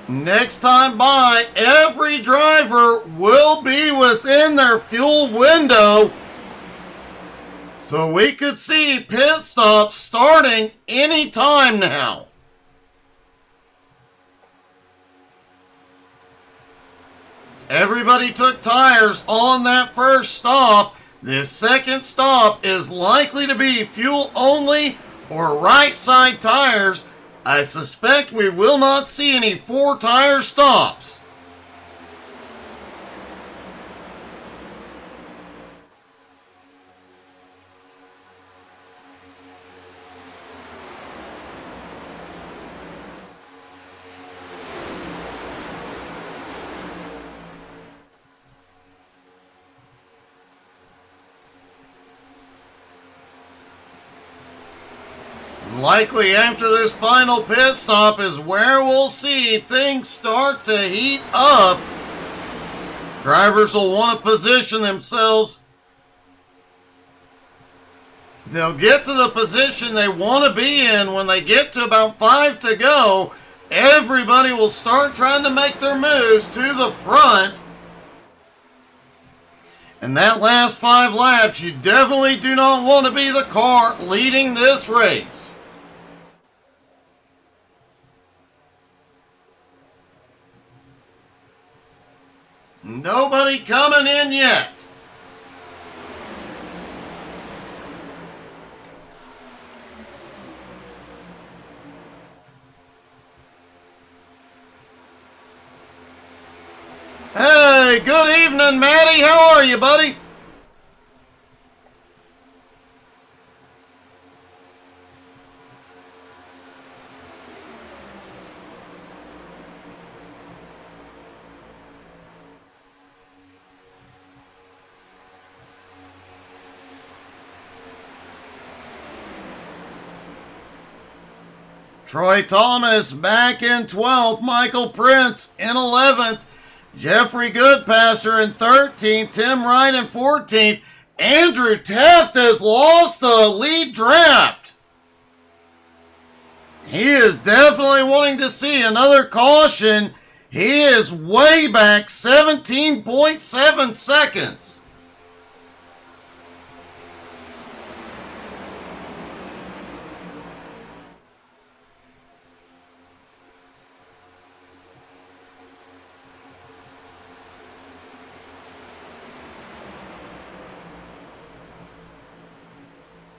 Next time by, every driver will be within their fuel window. So we could see pit stops starting anytime now. Everybody took tires on that first stop. This second stop is likely to be fuel only or right side tires. I suspect we will not see any 4-tire stops. Likely after this final pit stop is where we'll see things start to heat up. Drivers will want to position themselves. They'll get to the position they want to be in when they get to about 5 to go. Everybody will start trying to make their moves to the front. And that last 5 laps, you definitely do not want to be the car leading this race. Nobody coming in yet. Hey, good evening, Matty. How are you, buddy? Troy Thomas back in 12th. Michael Prince in 11th. Jeffrey Goodpaster in 13th. Tim Wright in 14th. Andrew Taft has lost the lead draft. He is definitely wanting to see another caution. He is way back 17.7 seconds.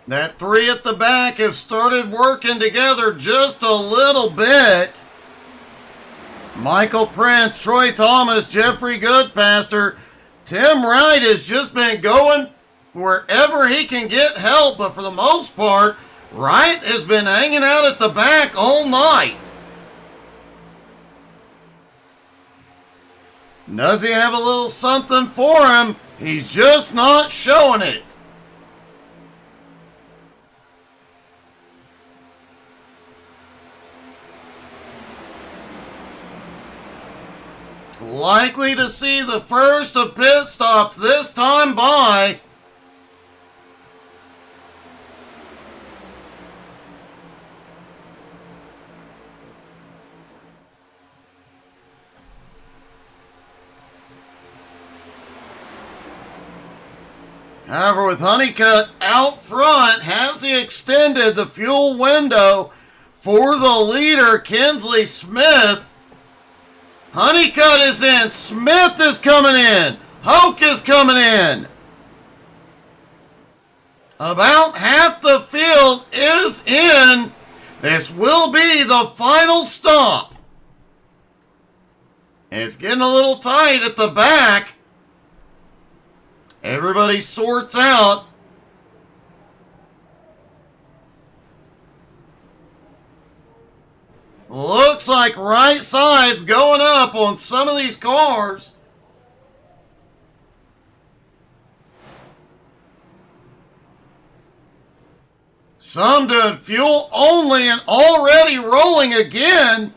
That 3 at the back have started working together just a little bit. Michael Prince, Troy Thomas, Jeffrey Goodpaster. Tim Wright has just been going wherever he can get help, but for the most part, Wright has been hanging out at the back all night. Does he have a little something for him? He's just not showing it. Likely to see the first of pit stops this time by. However, with Honeycutt out front, has he extended the fuel window for the leader, Kinsley Smith. Honeycutt is in. Smith is coming in. Hoke is coming in. About half the field is in. This will be the final stop. It's getting a little tight at the back. Everybody sorts out. Looks like right side's going up on some of these cars. Some doing fuel only and already rolling again.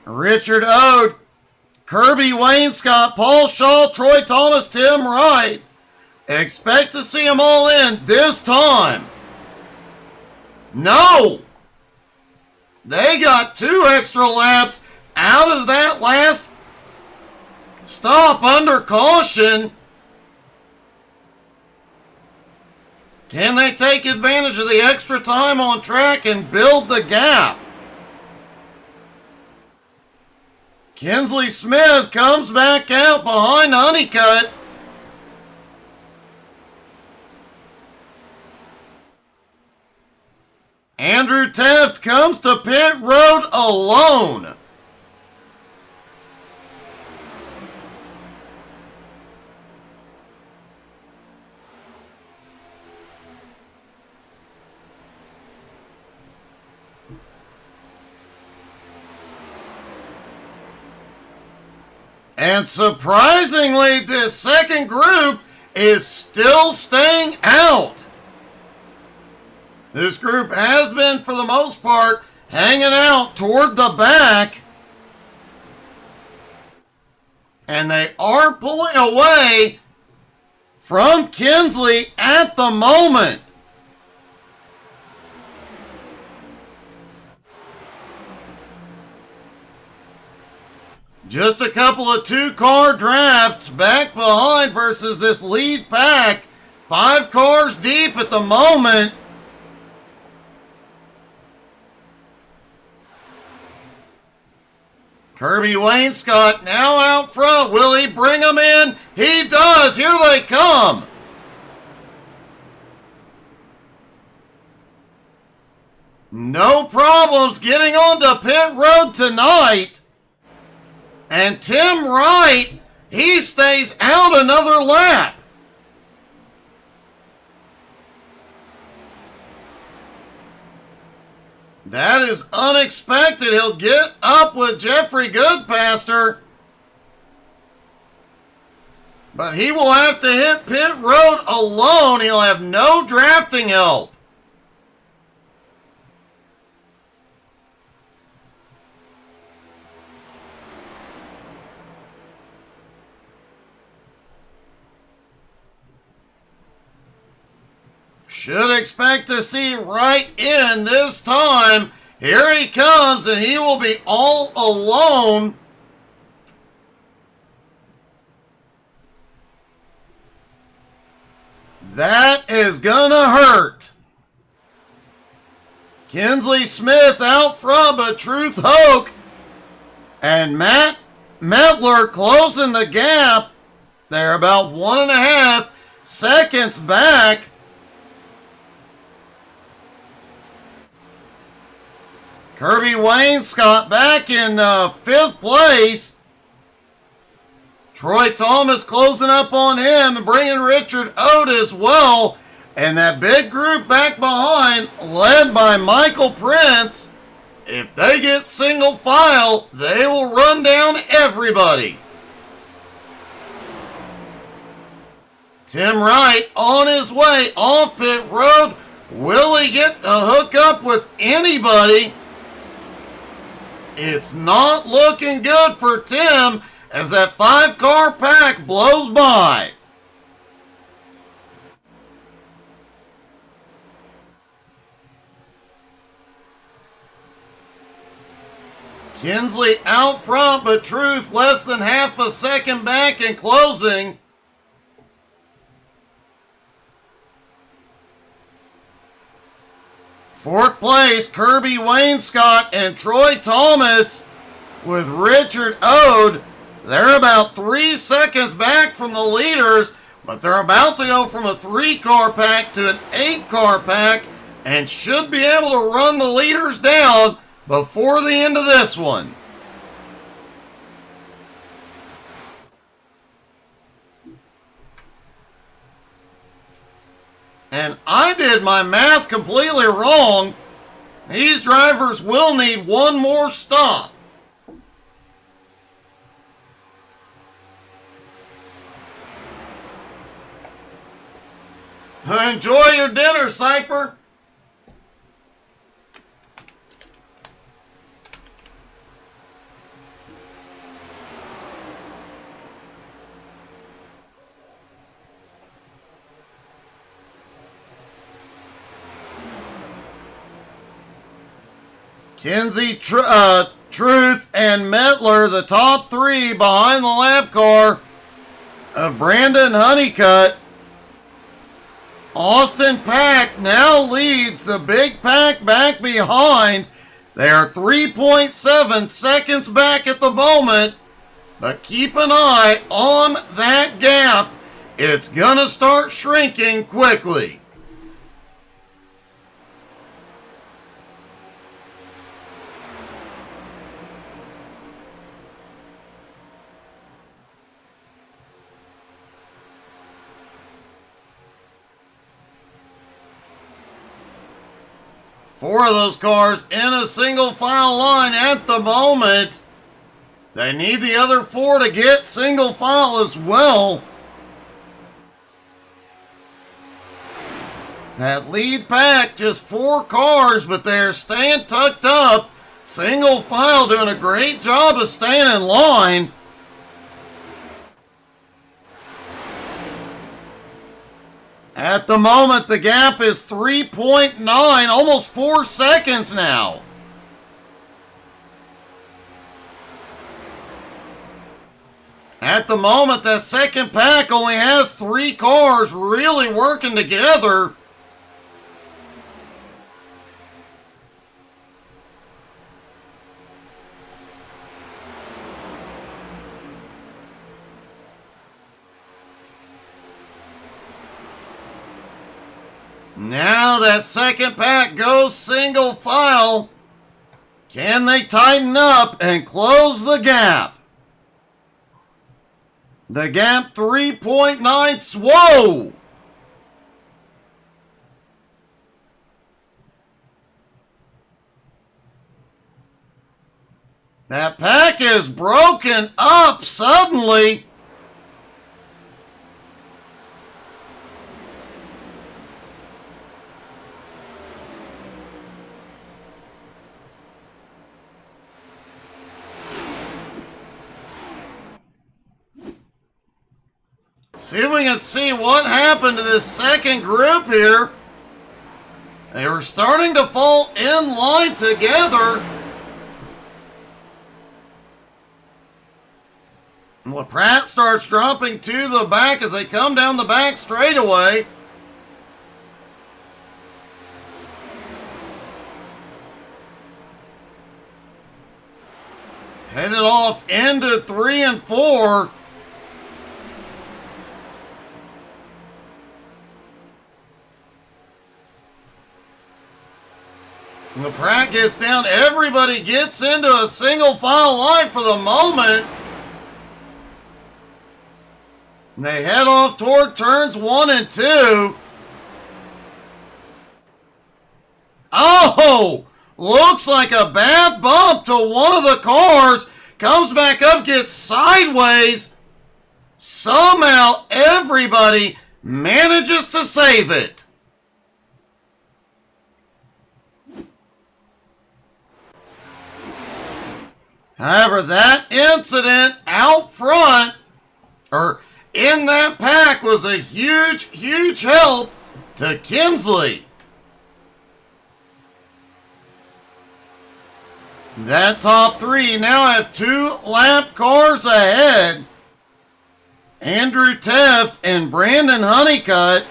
Richard Ode, Kirby Wainscott, Paul Shaw, Troy Thomas, Tim Wright. Expect to see them all in this time. No! They got 2 extra laps out of that last stop under caution. Can they take advantage of the extra time on track and build the gap? Kinsley Smith comes back out behind Honeycutt. Andrew Taft comes to pit road alone. And surprisingly, this second group is still staying out. This group has been, for the most part, hanging out toward the back. And they are pulling away from Kinsley at the moment. Just a couple of two-car drafts back behind versus this lead pack. 5 cars deep at the moment. Kirby Wainscott now out front. Will he bring them in? He does. Here they come. No problems getting onto pit road tonight. And Tim Wright, he stays out another lap. That is unexpected. He'll get up with Jeffrey Goodpaster. But he will have to hit pit road alone. He'll have no drafting help. Should expect to see Wright in this time. Here he comes, and he will be all alone. That is gonna hurt. Kinsley Smith out front, but Truth Hoke and Matt Metler closing the gap. They're about 1.5 seconds back. Kirby Wainscott back in 5th place. Troy Thomas closing up on him and bringing Richard Ode as well. And that big group back behind, led by Michael Prince. If they get single file, they will run down everybody. Tim Wright on his way off pit road. Will he get a hook up with anybody? It's not looking good for Tim as that 5-car pack blows by. Kinsley out front, but Truth less than half a second back in closing. Fourth place, Kirby Wainscott and Troy Thomas with Richard Ode. They're about 3 seconds back from the leaders, but they're about to go from a 3-car pack to an 8-car pack and should be able to run the leaders down before the end of this one. And I did my math completely wrong. These drivers will need one more stop. Enjoy your dinner, Cyper. Kinsey, Truth, and Metler, the top 3 behind the lap car of Brandon Honeycutt. Austin Pack now leads the big pack back behind. They are 3.7 seconds back at the moment, but keep an eye on that gap. It's going to start shrinking quickly. Four of those cars in a single file line at the moment. They need the other 4 to get single file as well. That lead pack, just 4 cars, but they're staying tucked up. Single file doing a great job of staying in line. At the moment, the gap is 3.9, almost 4 seconds now. At the moment, that second pack only has 3 cars really working together. Now that second pack goes single file. Can they tighten up and close the gap? The gap 3.9. Whoa! That pack is broken up suddenly. See if we can see what happened to this second group here. They were starting to fall in line together. LaPratt starts dropping to the back as they come down the back straightaway. Headed off into 3 and 4. LaPratt gets down. Everybody gets into a single file line for the moment. And they head off toward turns 1 and 2. Oh! Looks like a bad bump to one of the cars. Comes back up, gets sideways. Somehow everybody manages to save it. However, that incident out front, or in that pack, was a huge, huge help to Kinsley. That top 3 now have 2 lap cars ahead. Andrew Teft and Brandon Honeycutt.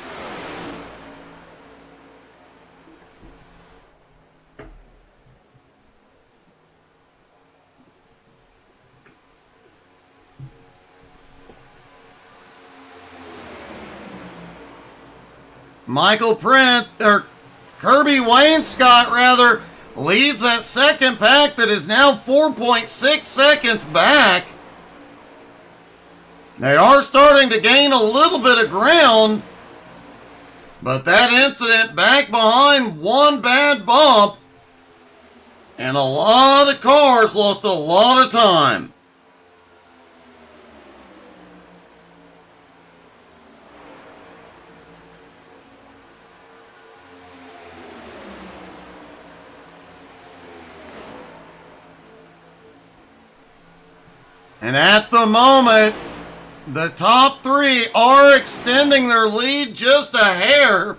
Michael Prince, or Kirby Wainscott rather, leads that second pack that is now 4.6 seconds back. They are starting to gain a little bit of ground, but that incident back behind one bad bump, and a lot of cars lost a lot of time. And at the moment, the top 3 are extending their lead just a hair.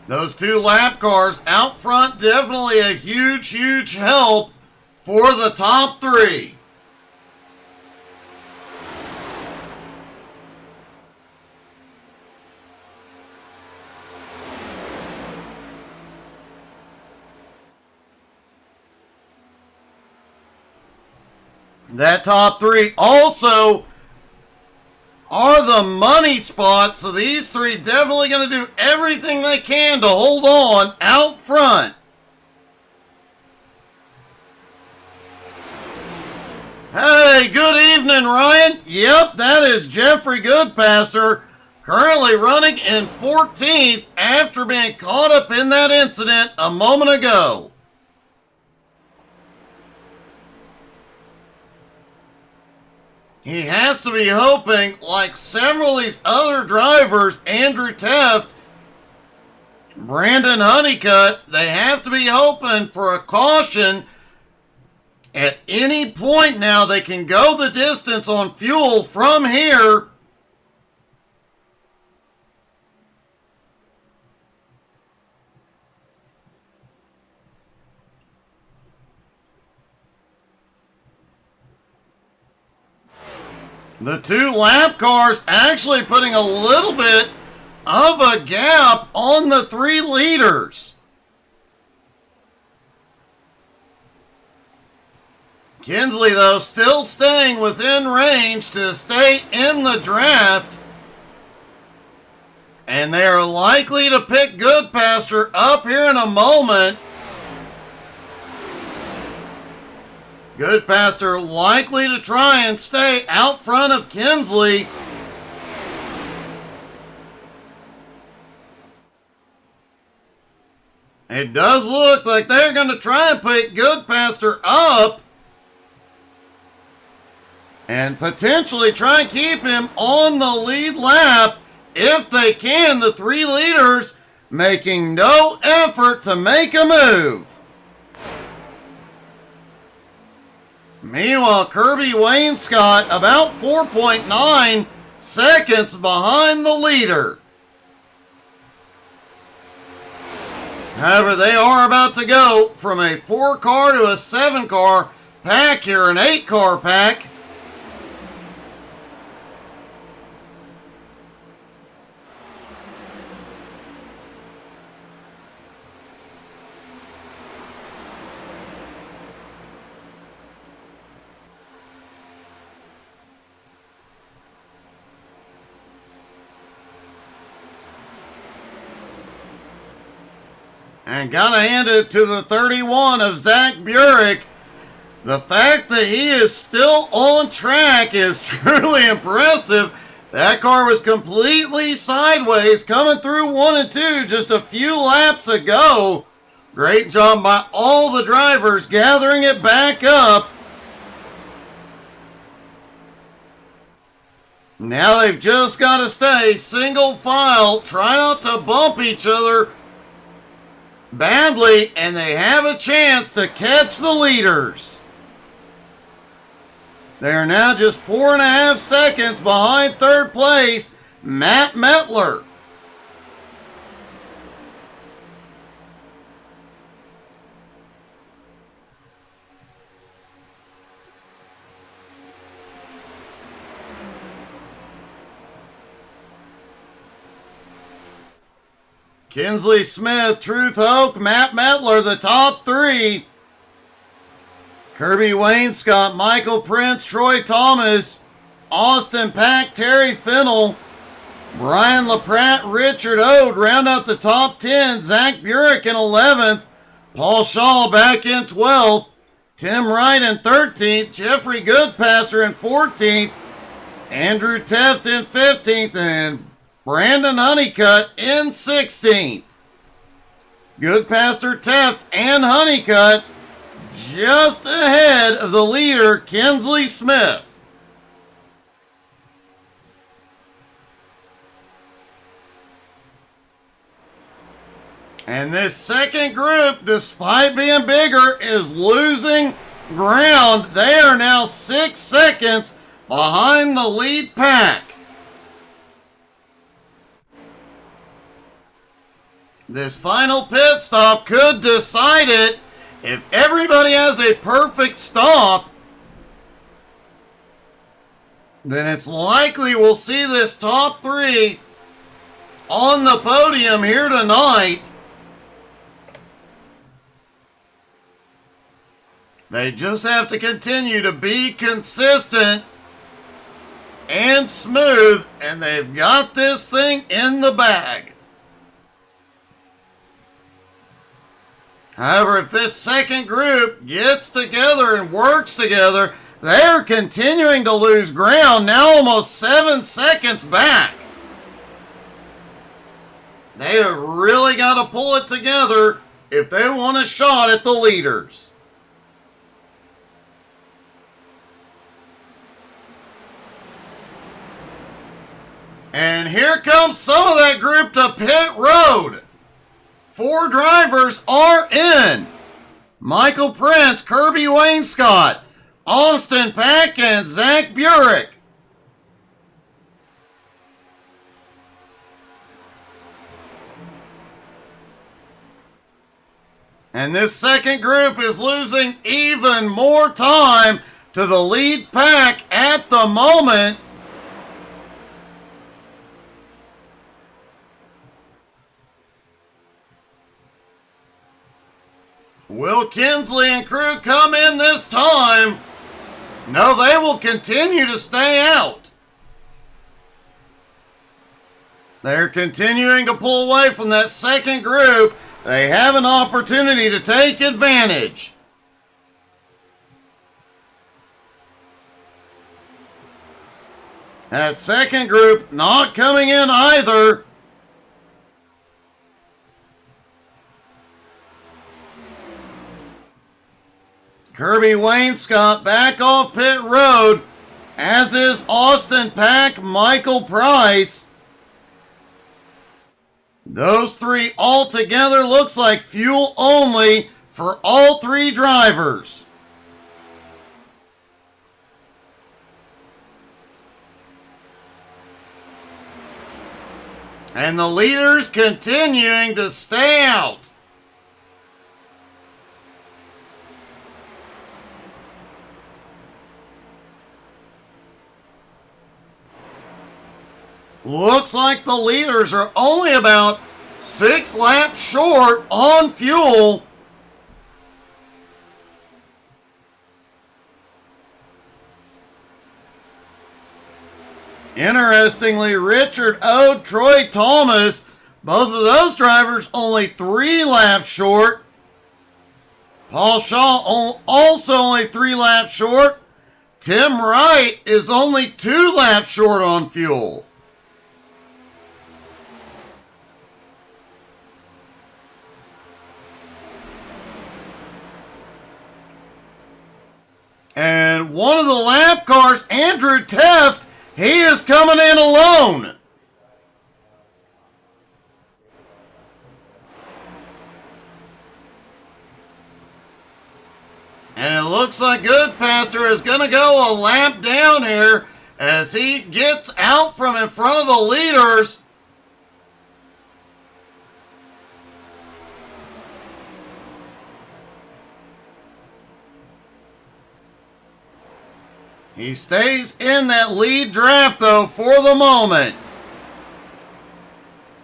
Those 2 lap cars out front, definitely a huge, huge help for the top 3. That top 3 also are the money spots, so these 3 definitely going to do everything they can to hold on out front. Hey, good evening, Ryan. Yep, that is Jeffrey Goodpasser, currently running in 14th after being caught up in that incident a moment ago. He has to be hoping, like several of these other drivers, Andrew Teft, Brandon Honeycutt, they have to be hoping for a caution. At any point now, they can go the distance on fuel from here. The two lap cars actually putting a little bit of a gap on the 3 leaders. Kinsley, though, still staying within range to stay in the draft. And they are likely to pick Goodpaster up here in a moment. Goodpaster likely to try and stay out front of Kinsley. It does look like they're going to try and pick Goodpaster up and potentially try and keep him on the lead lap if they can. The 3 leaders making no effort to make a move. Meanwhile, Kirby Wainscott about 4.9 seconds behind the leader. However, they are about to go from a 4-car to a 7-car pack here, an 8-car pack. And gotta hand it to the 31 of Zach Burek. The fact that he is still on track is truly impressive. That car was completely sideways coming through 1 and 2 just a few laps ago. Great job by all the drivers gathering it back up. Now they've just got to stay single file, try not to bump each other badly, and they have a chance to catch the leaders. They are now just 4.5 seconds behind 3rd place, Matt Metler. Kinsley Smith, Truth Hoke, Matt Metler, the top 3. Kirby Wainscott, Michael Prince, Troy Thomas, Austin Pack, Terry Fennell, Brian LaPratte, Richard Ode round out the top 10. Zach Burek in 11th. Paul Shaw back in 12th. Tim Wright in 13th. Jeffrey Goodpaster in 14th. Andrew Teft in 15th. And Brandon Honeycutt in 16th. Goodpaster, Teft, and Honeycutt just ahead of the leader, Kinsley Smith. And this second group, despite being bigger, is losing ground. They are now 6 seconds behind the lead pack. This final pit stop could decide it. If everybody has a perfect stop, then it's likely we'll see this top 3 on the podium here tonight. They just have to continue to be consistent and smooth, and they've got this thing in the bag. However, if this second group gets together and works together, they're continuing to lose ground, now almost 7 seconds back. They have really got to pull it together if they want a shot at the leaders. And here comes some of that group to pit road. 4 drivers are in. Michael Prince, Kirby Wainscott, Austin Pack, and Zach Burek. And this second group is losing even more time to the lead pack at the moment. Will Kinsley and crew come in this time? No, they will continue to stay out. They're continuing to pull away from that second group. They have an opportunity to take advantage. That second group not coming in either. Kirby Wainscott back off pit road, as is Austin Pack, Michael Price. Those 3 all together looks like fuel only for all 3 drivers. And the leaders continuing to stay out. Looks like the leaders are only about 6 laps short on fuel. Interestingly, Richard O, Troy Thomas, both of those drivers only 3 laps short. Paul Shaw also only 3 laps short. Tim Wright is only 2 laps short on fuel. And one of the lap cars, Andrew Teft, he is coming in alone. And it looks like Goodpaster is going to go a lap down here as he gets out from in front of the leaders. He stays in that lead draft, though, for the moment.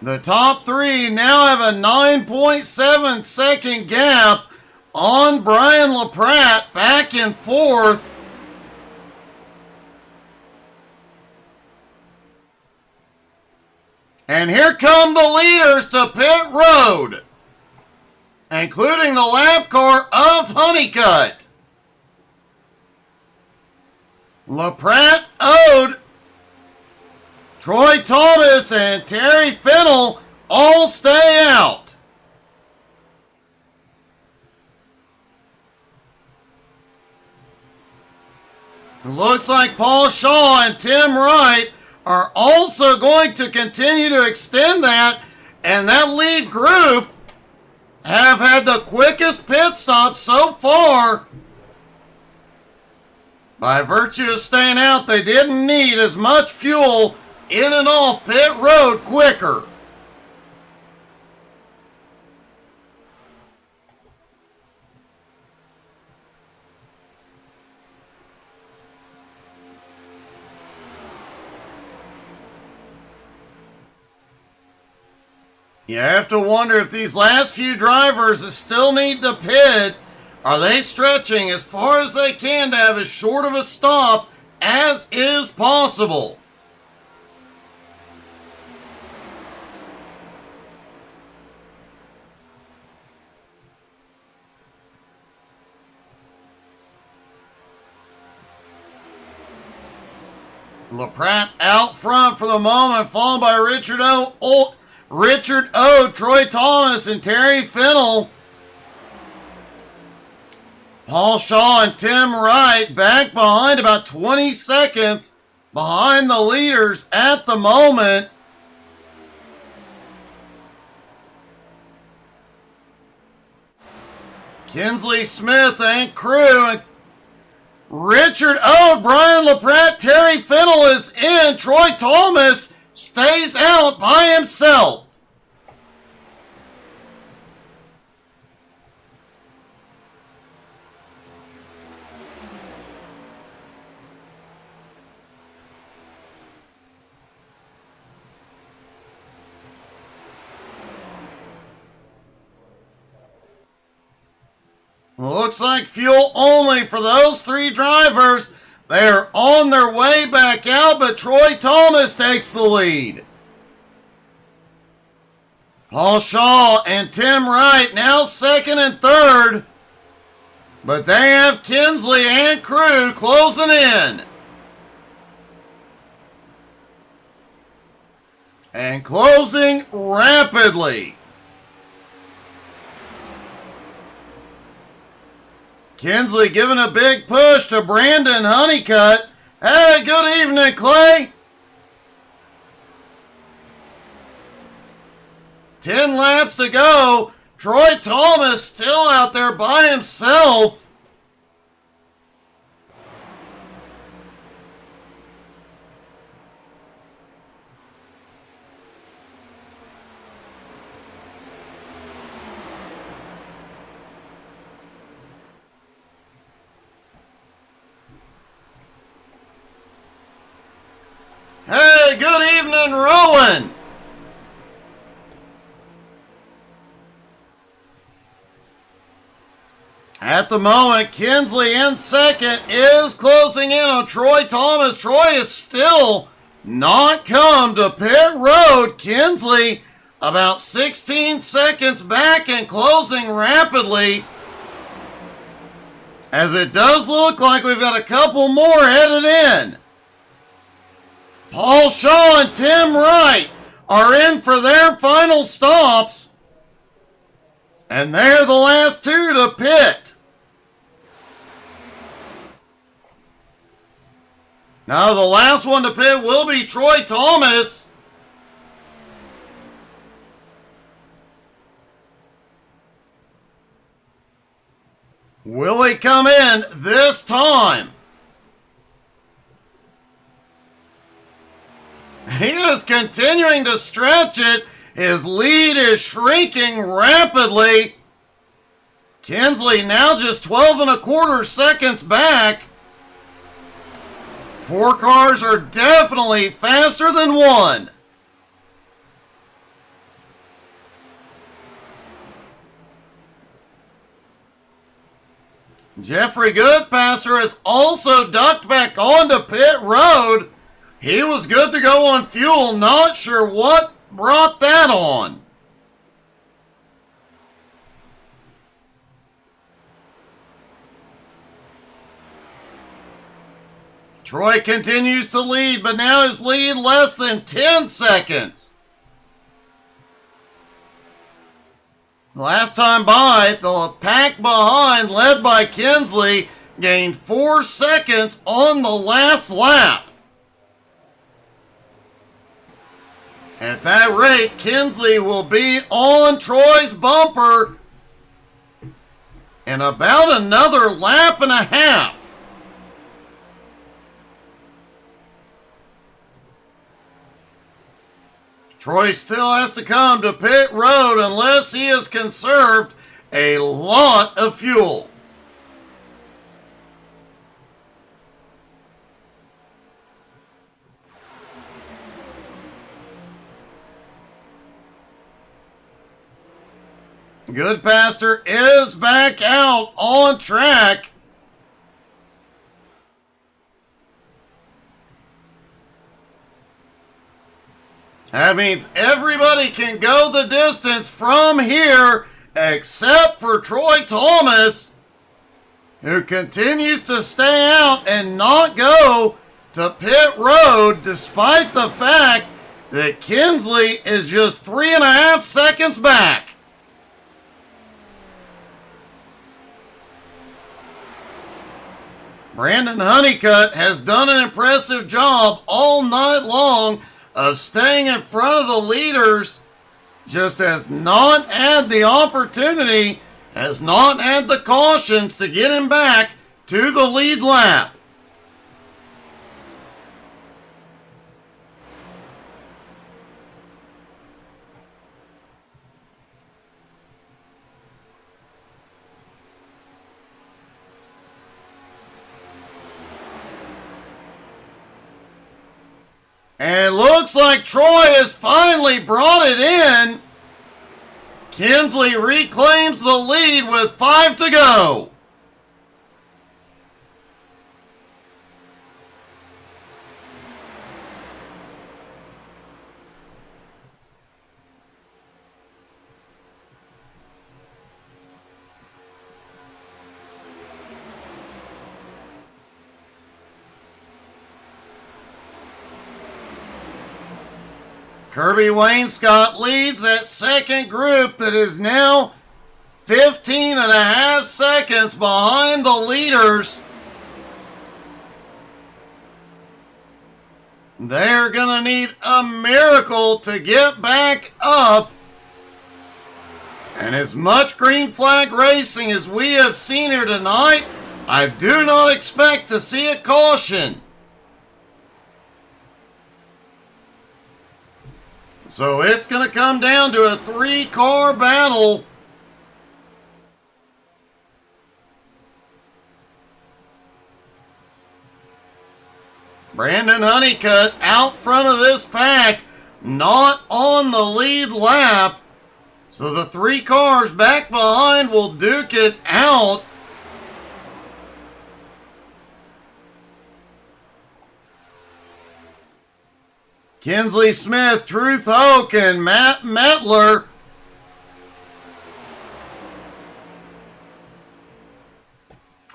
The top 3 now have a 9.7 second gap on Brian LaPratte back in 4th. And here come the leaders to pit road, including the lap car of Honeycutt. LaPratte, Ode, Troy Thomas, and Terry Fennell all stay out. It looks like Paul Shaw and Tim Wright are also going to continue to extend that, and that lead group have had the quickest pit stop so far. By virtue of staying out, they didn't need as much fuel in and off pit road quicker. You have to wonder if these last few drivers that still need to pit, are they stretching as far as they can to have as short of a stop as is possible? LaPratte out front for the moment, followed by Richard O, Troy Thomas, and Terry Fennell. Paul Shaw and Tim Wright back behind about 20 seconds behind the leaders at the moment. Kinsley Smith and crew. And Richard O, Brian LaPratte, Terry Fennell is in. Troy Thomas stays out by himself. Looks like fuel only for those three drivers. They're on their way back out, but Troy Thomas takes the lead. Paul Shaw and Tim Wright now second and third, but they have Kinsley and crew closing in. And closing rapidly. Kinsley giving a big push to Brandon Honeycutt. Hey, good evening, Clay. 10 laps to go. Troy Thomas still out there by himself. Hey, good evening, Rowan. At the moment, Kinsley in second is closing in on Troy Thomas. Troy is still not come to pit road. Kinsley about 16 seconds back and closing rapidly. As it does look like we've got a couple more headed in. Paul Shaw and Tim Wright are in for their final stops. And they're the last two to pit. Now the last one to pit will be Troy Thomas. Will he come in this time? He is continuing to stretch it. His lead is shrinking rapidly. Kinsley now just 12.25 seconds back. 4 cars are definitely faster than 1. Jeffrey Goodpasser has also ducked back onto pit road. He was good to go on fuel. Not sure what brought that on. Troy continues to lead, but now his lead less than 10 seconds. Last time by, the pack behind, led by Kinsley, gained 4 seconds on the last lap. At that rate, Kinsley will be on Troy's bumper in about another lap and a half. Troy still has to come to pit road unless he has conserved a lot of fuel. Goodpasser is back out on track. That means everybody can go the distance from here except for Troy Thomas, who continues to stay out and not go to pit road despite the fact that Kinsley is just 3.5 seconds back. Brandon Honeycutt has done an impressive job all night long of staying in front of the leaders, just has not had the opportunity, has not had the cautions to get him back to the lead lap. And it looks like Troy has finally brought it in. Kinsley reclaims the lead with 5 to go. Kirby Wainscott leads that second group that is now 15 and a half seconds behind the leaders. They're going to need a miracle to get back up. And as much green flag racing as we have seen here tonight, I do not expect to see a caution. So it's going to come down to a 3-car battle. Brandon Honeycutt out front of this pack, not on the lead lap. So the 3 cars back behind will duke it out. Kinsley Smith, Truth Hoke, and Matt Metler.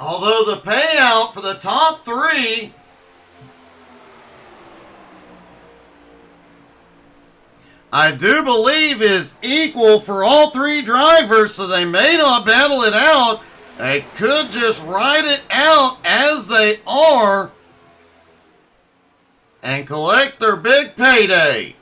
Although the payout for the top 3 I do believe is equal for all 3 drivers, so they may not battle it out. They could just ride it out as they are and collect their big payday.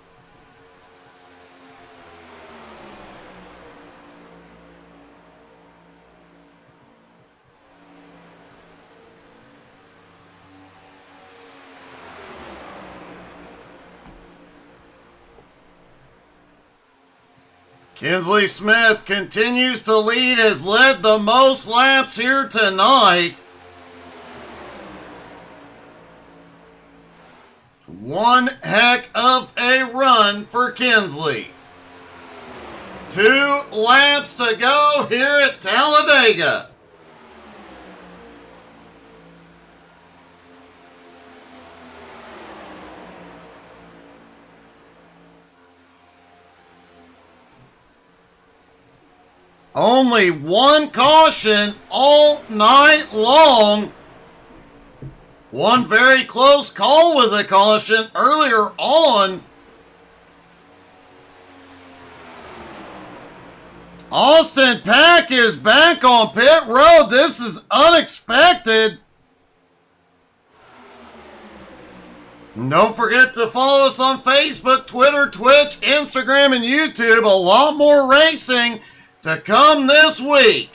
Kinsley Smith continues to lead, has led the most laps here tonight. One heck of a run for Kinsley. 2 laps to go here at Talladega. Only 1 caution all night long. One very close call with a caution earlier on. Austin Pack is back on pit road. This is unexpected. Don't forget to follow us on Facebook, Twitter, Twitch, Instagram, and YouTube. A lot more racing to come this week.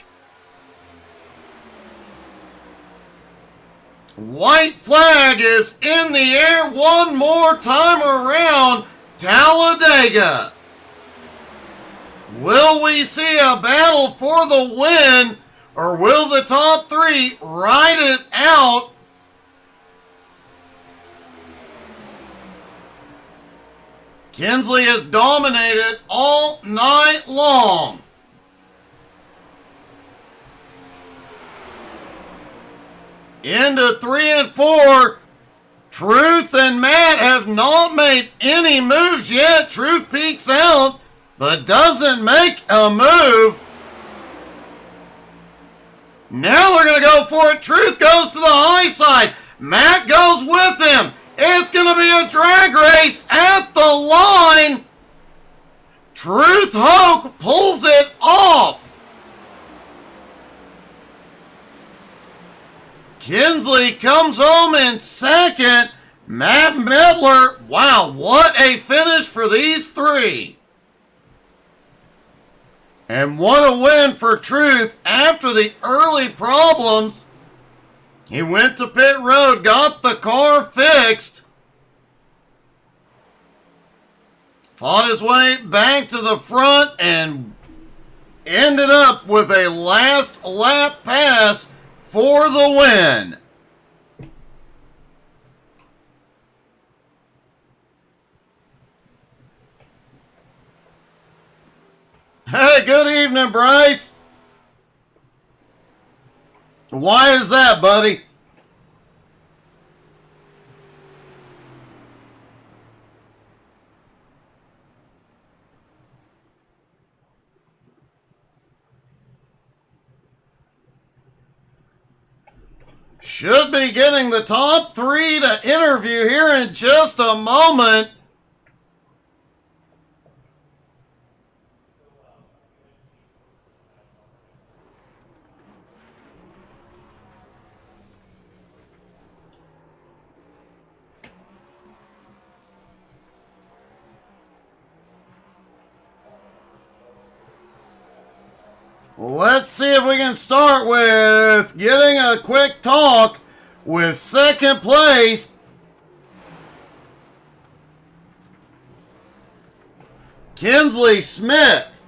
White flag is in the air one more time around Talladega. Will we see a battle for the win, or will the top 3 ride it out? Kinsley has dominated all night long. Into 3 and 4. Truth and Matt have not made any moves yet. Truth peeks out, but doesn't make a move. Now they're going to go for it. Truth goes to the high side. Matt goes with him. It's going to be a drag race at the line. Truth Hoke pulls it off. Kinsley comes home in second. Matt Medler, wow, what a finish for these three. And what a win for Truth after the early problems. He went to pit road, got the car fixed, fought his way back to the front, and ended up with a last lap pass for the win. Hey, good evening, Bryce. Why is that, buddy? Should be getting the top three to interview here in just a moment. Let's see if we can start with getting a quick talk with second place. Kinsley Smith.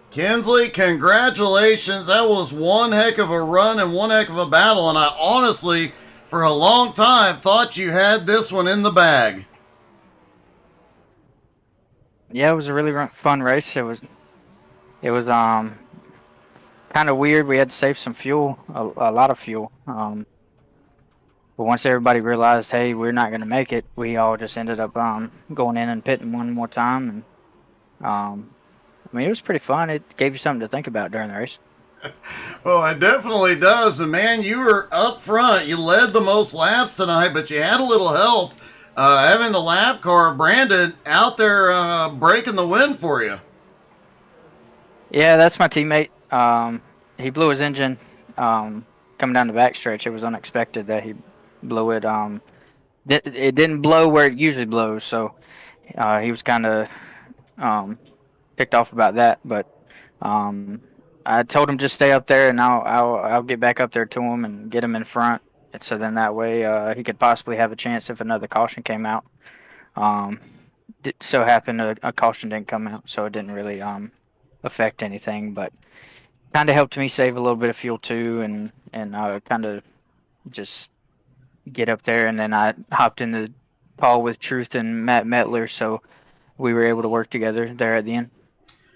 Kinsley, congratulations. That was one heck of a run and one heck of a battle. And I honestly, for a long time, thought you had this one in the bag. Yeah, it was a really fun race. It was kind of weird. We had to save some fuel, a lot of fuel. But once everybody realized, hey, we're not going to make it, we all just ended up going in and pitting one more time. And I mean, it was pretty fun. It gave you something to think about during the race. Well, it definitely does. And man, you were up front. You led the most laps tonight, but you had a little help. Having the lap car, Brandon, out there breaking the wind for you. Yeah, that's my teammate. He blew his engine coming down the backstretch. It was unexpected that he blew it. It didn't blow where it usually blows, so he was kind of ticked off about that. But I told him just stay up there, and I'll get back up there to him and get him in front. And so then that way he could possibly have a chance if another caution came out. So happened a caution didn't come out, so it didn't really affect anything. But kind of helped me save a little bit of fuel too, and kind of just get up there. And then I hopped in the call with Truth and Matt Metler, so we were able to work together there at the end.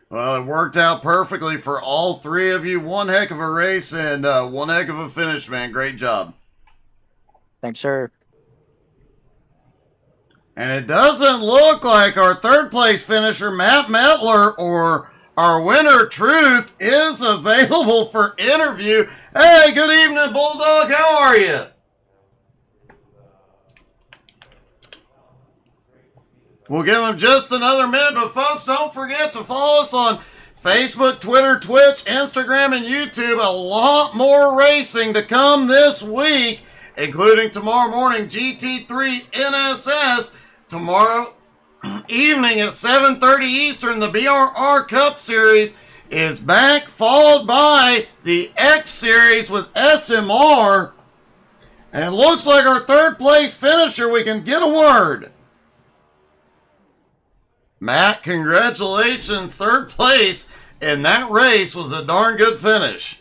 Well, it worked out perfectly for all three of you. One heck of a race and one heck of a finish, man. Great job. Thanks, sir. And it doesn't look like our third place finisher, Matt Metler, or our winner, Truth, is available for interview. Hey, good evening, Bulldog. How are you? We'll give him just another minute, but folks, don't forget to follow us on Facebook, Twitter, Twitch, Instagram, and YouTube. A lot more racing to come this week, including tomorrow morning GT3 NSS, tomorrow evening at 7:30 Eastern. The BRR Cup Series is back, followed by the X Series with SMR. And it looks like our third place finisher, we can get a word. Matt, congratulations. Third place in that race was a darn good finish.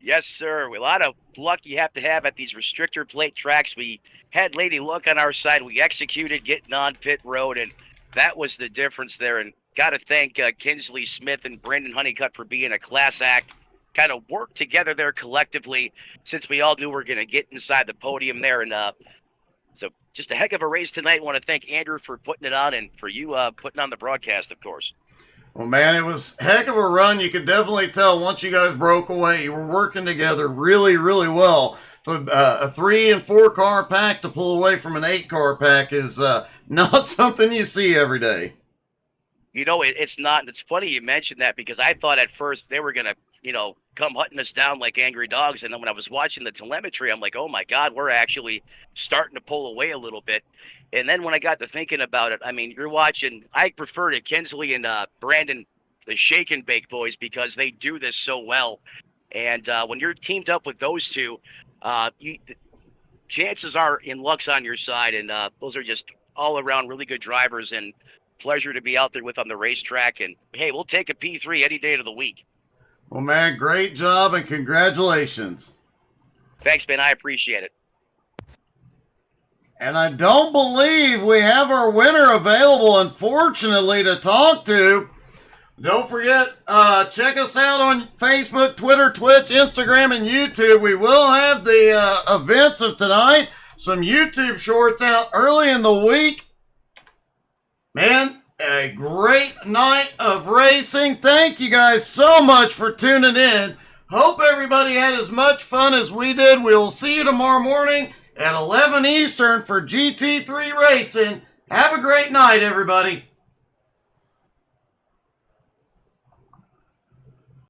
Yes, sir. A lot of luck you have to have at these restrictor plate tracks. We had Lady Luck on our side. We executed getting on pit road, and that was the difference there. And got to thank Kinsley Smith and Brandon Honeycutt for being a class act. Kind of worked together there collectively since we all knew we were going to get inside the podium there. And so just a heck of a race tonight. I want to thank Andrew for putting it on and for you putting on the broadcast, of course. Well, man, it was a heck of a run. You could definitely tell once you guys broke away, you were working together really, really well. So a 3 and 4 car pack to pull away from an 8 car pack is not something you see every day. It's not. And it's funny you mentioned that because I thought at first they were going to, come hunting us down like angry dogs. And then when I was watching the telemetry, I'm like, oh my God, we're actually starting to pull away a little bit. And then when I got to thinking about it, I mean, you're watching, I prefer to Kinsley and Brandon, the Shake and Bake boys, because they do this so well. And when you're teamed up with those two, chances are in luck's on your side. And those are just all around really good drivers, and pleasure to be out there with on the racetrack. And hey, we'll take a P3 any day of the week. Well, man, great job and congratulations. Thanks, man. I appreciate it. And I don't believe we have our winner available, unfortunately, to talk to. Don't forget, check us out on Facebook, Twitter, Twitch, Instagram, and YouTube. We will have the events of tonight. Some YouTube shorts out early in the week. Man, a great night of racing. Thank you guys so much for tuning in. Hope everybody had as much fun as we did. We will see you tomorrow morning at 11 Eastern for GT3 Racing. Have a great night, everybody.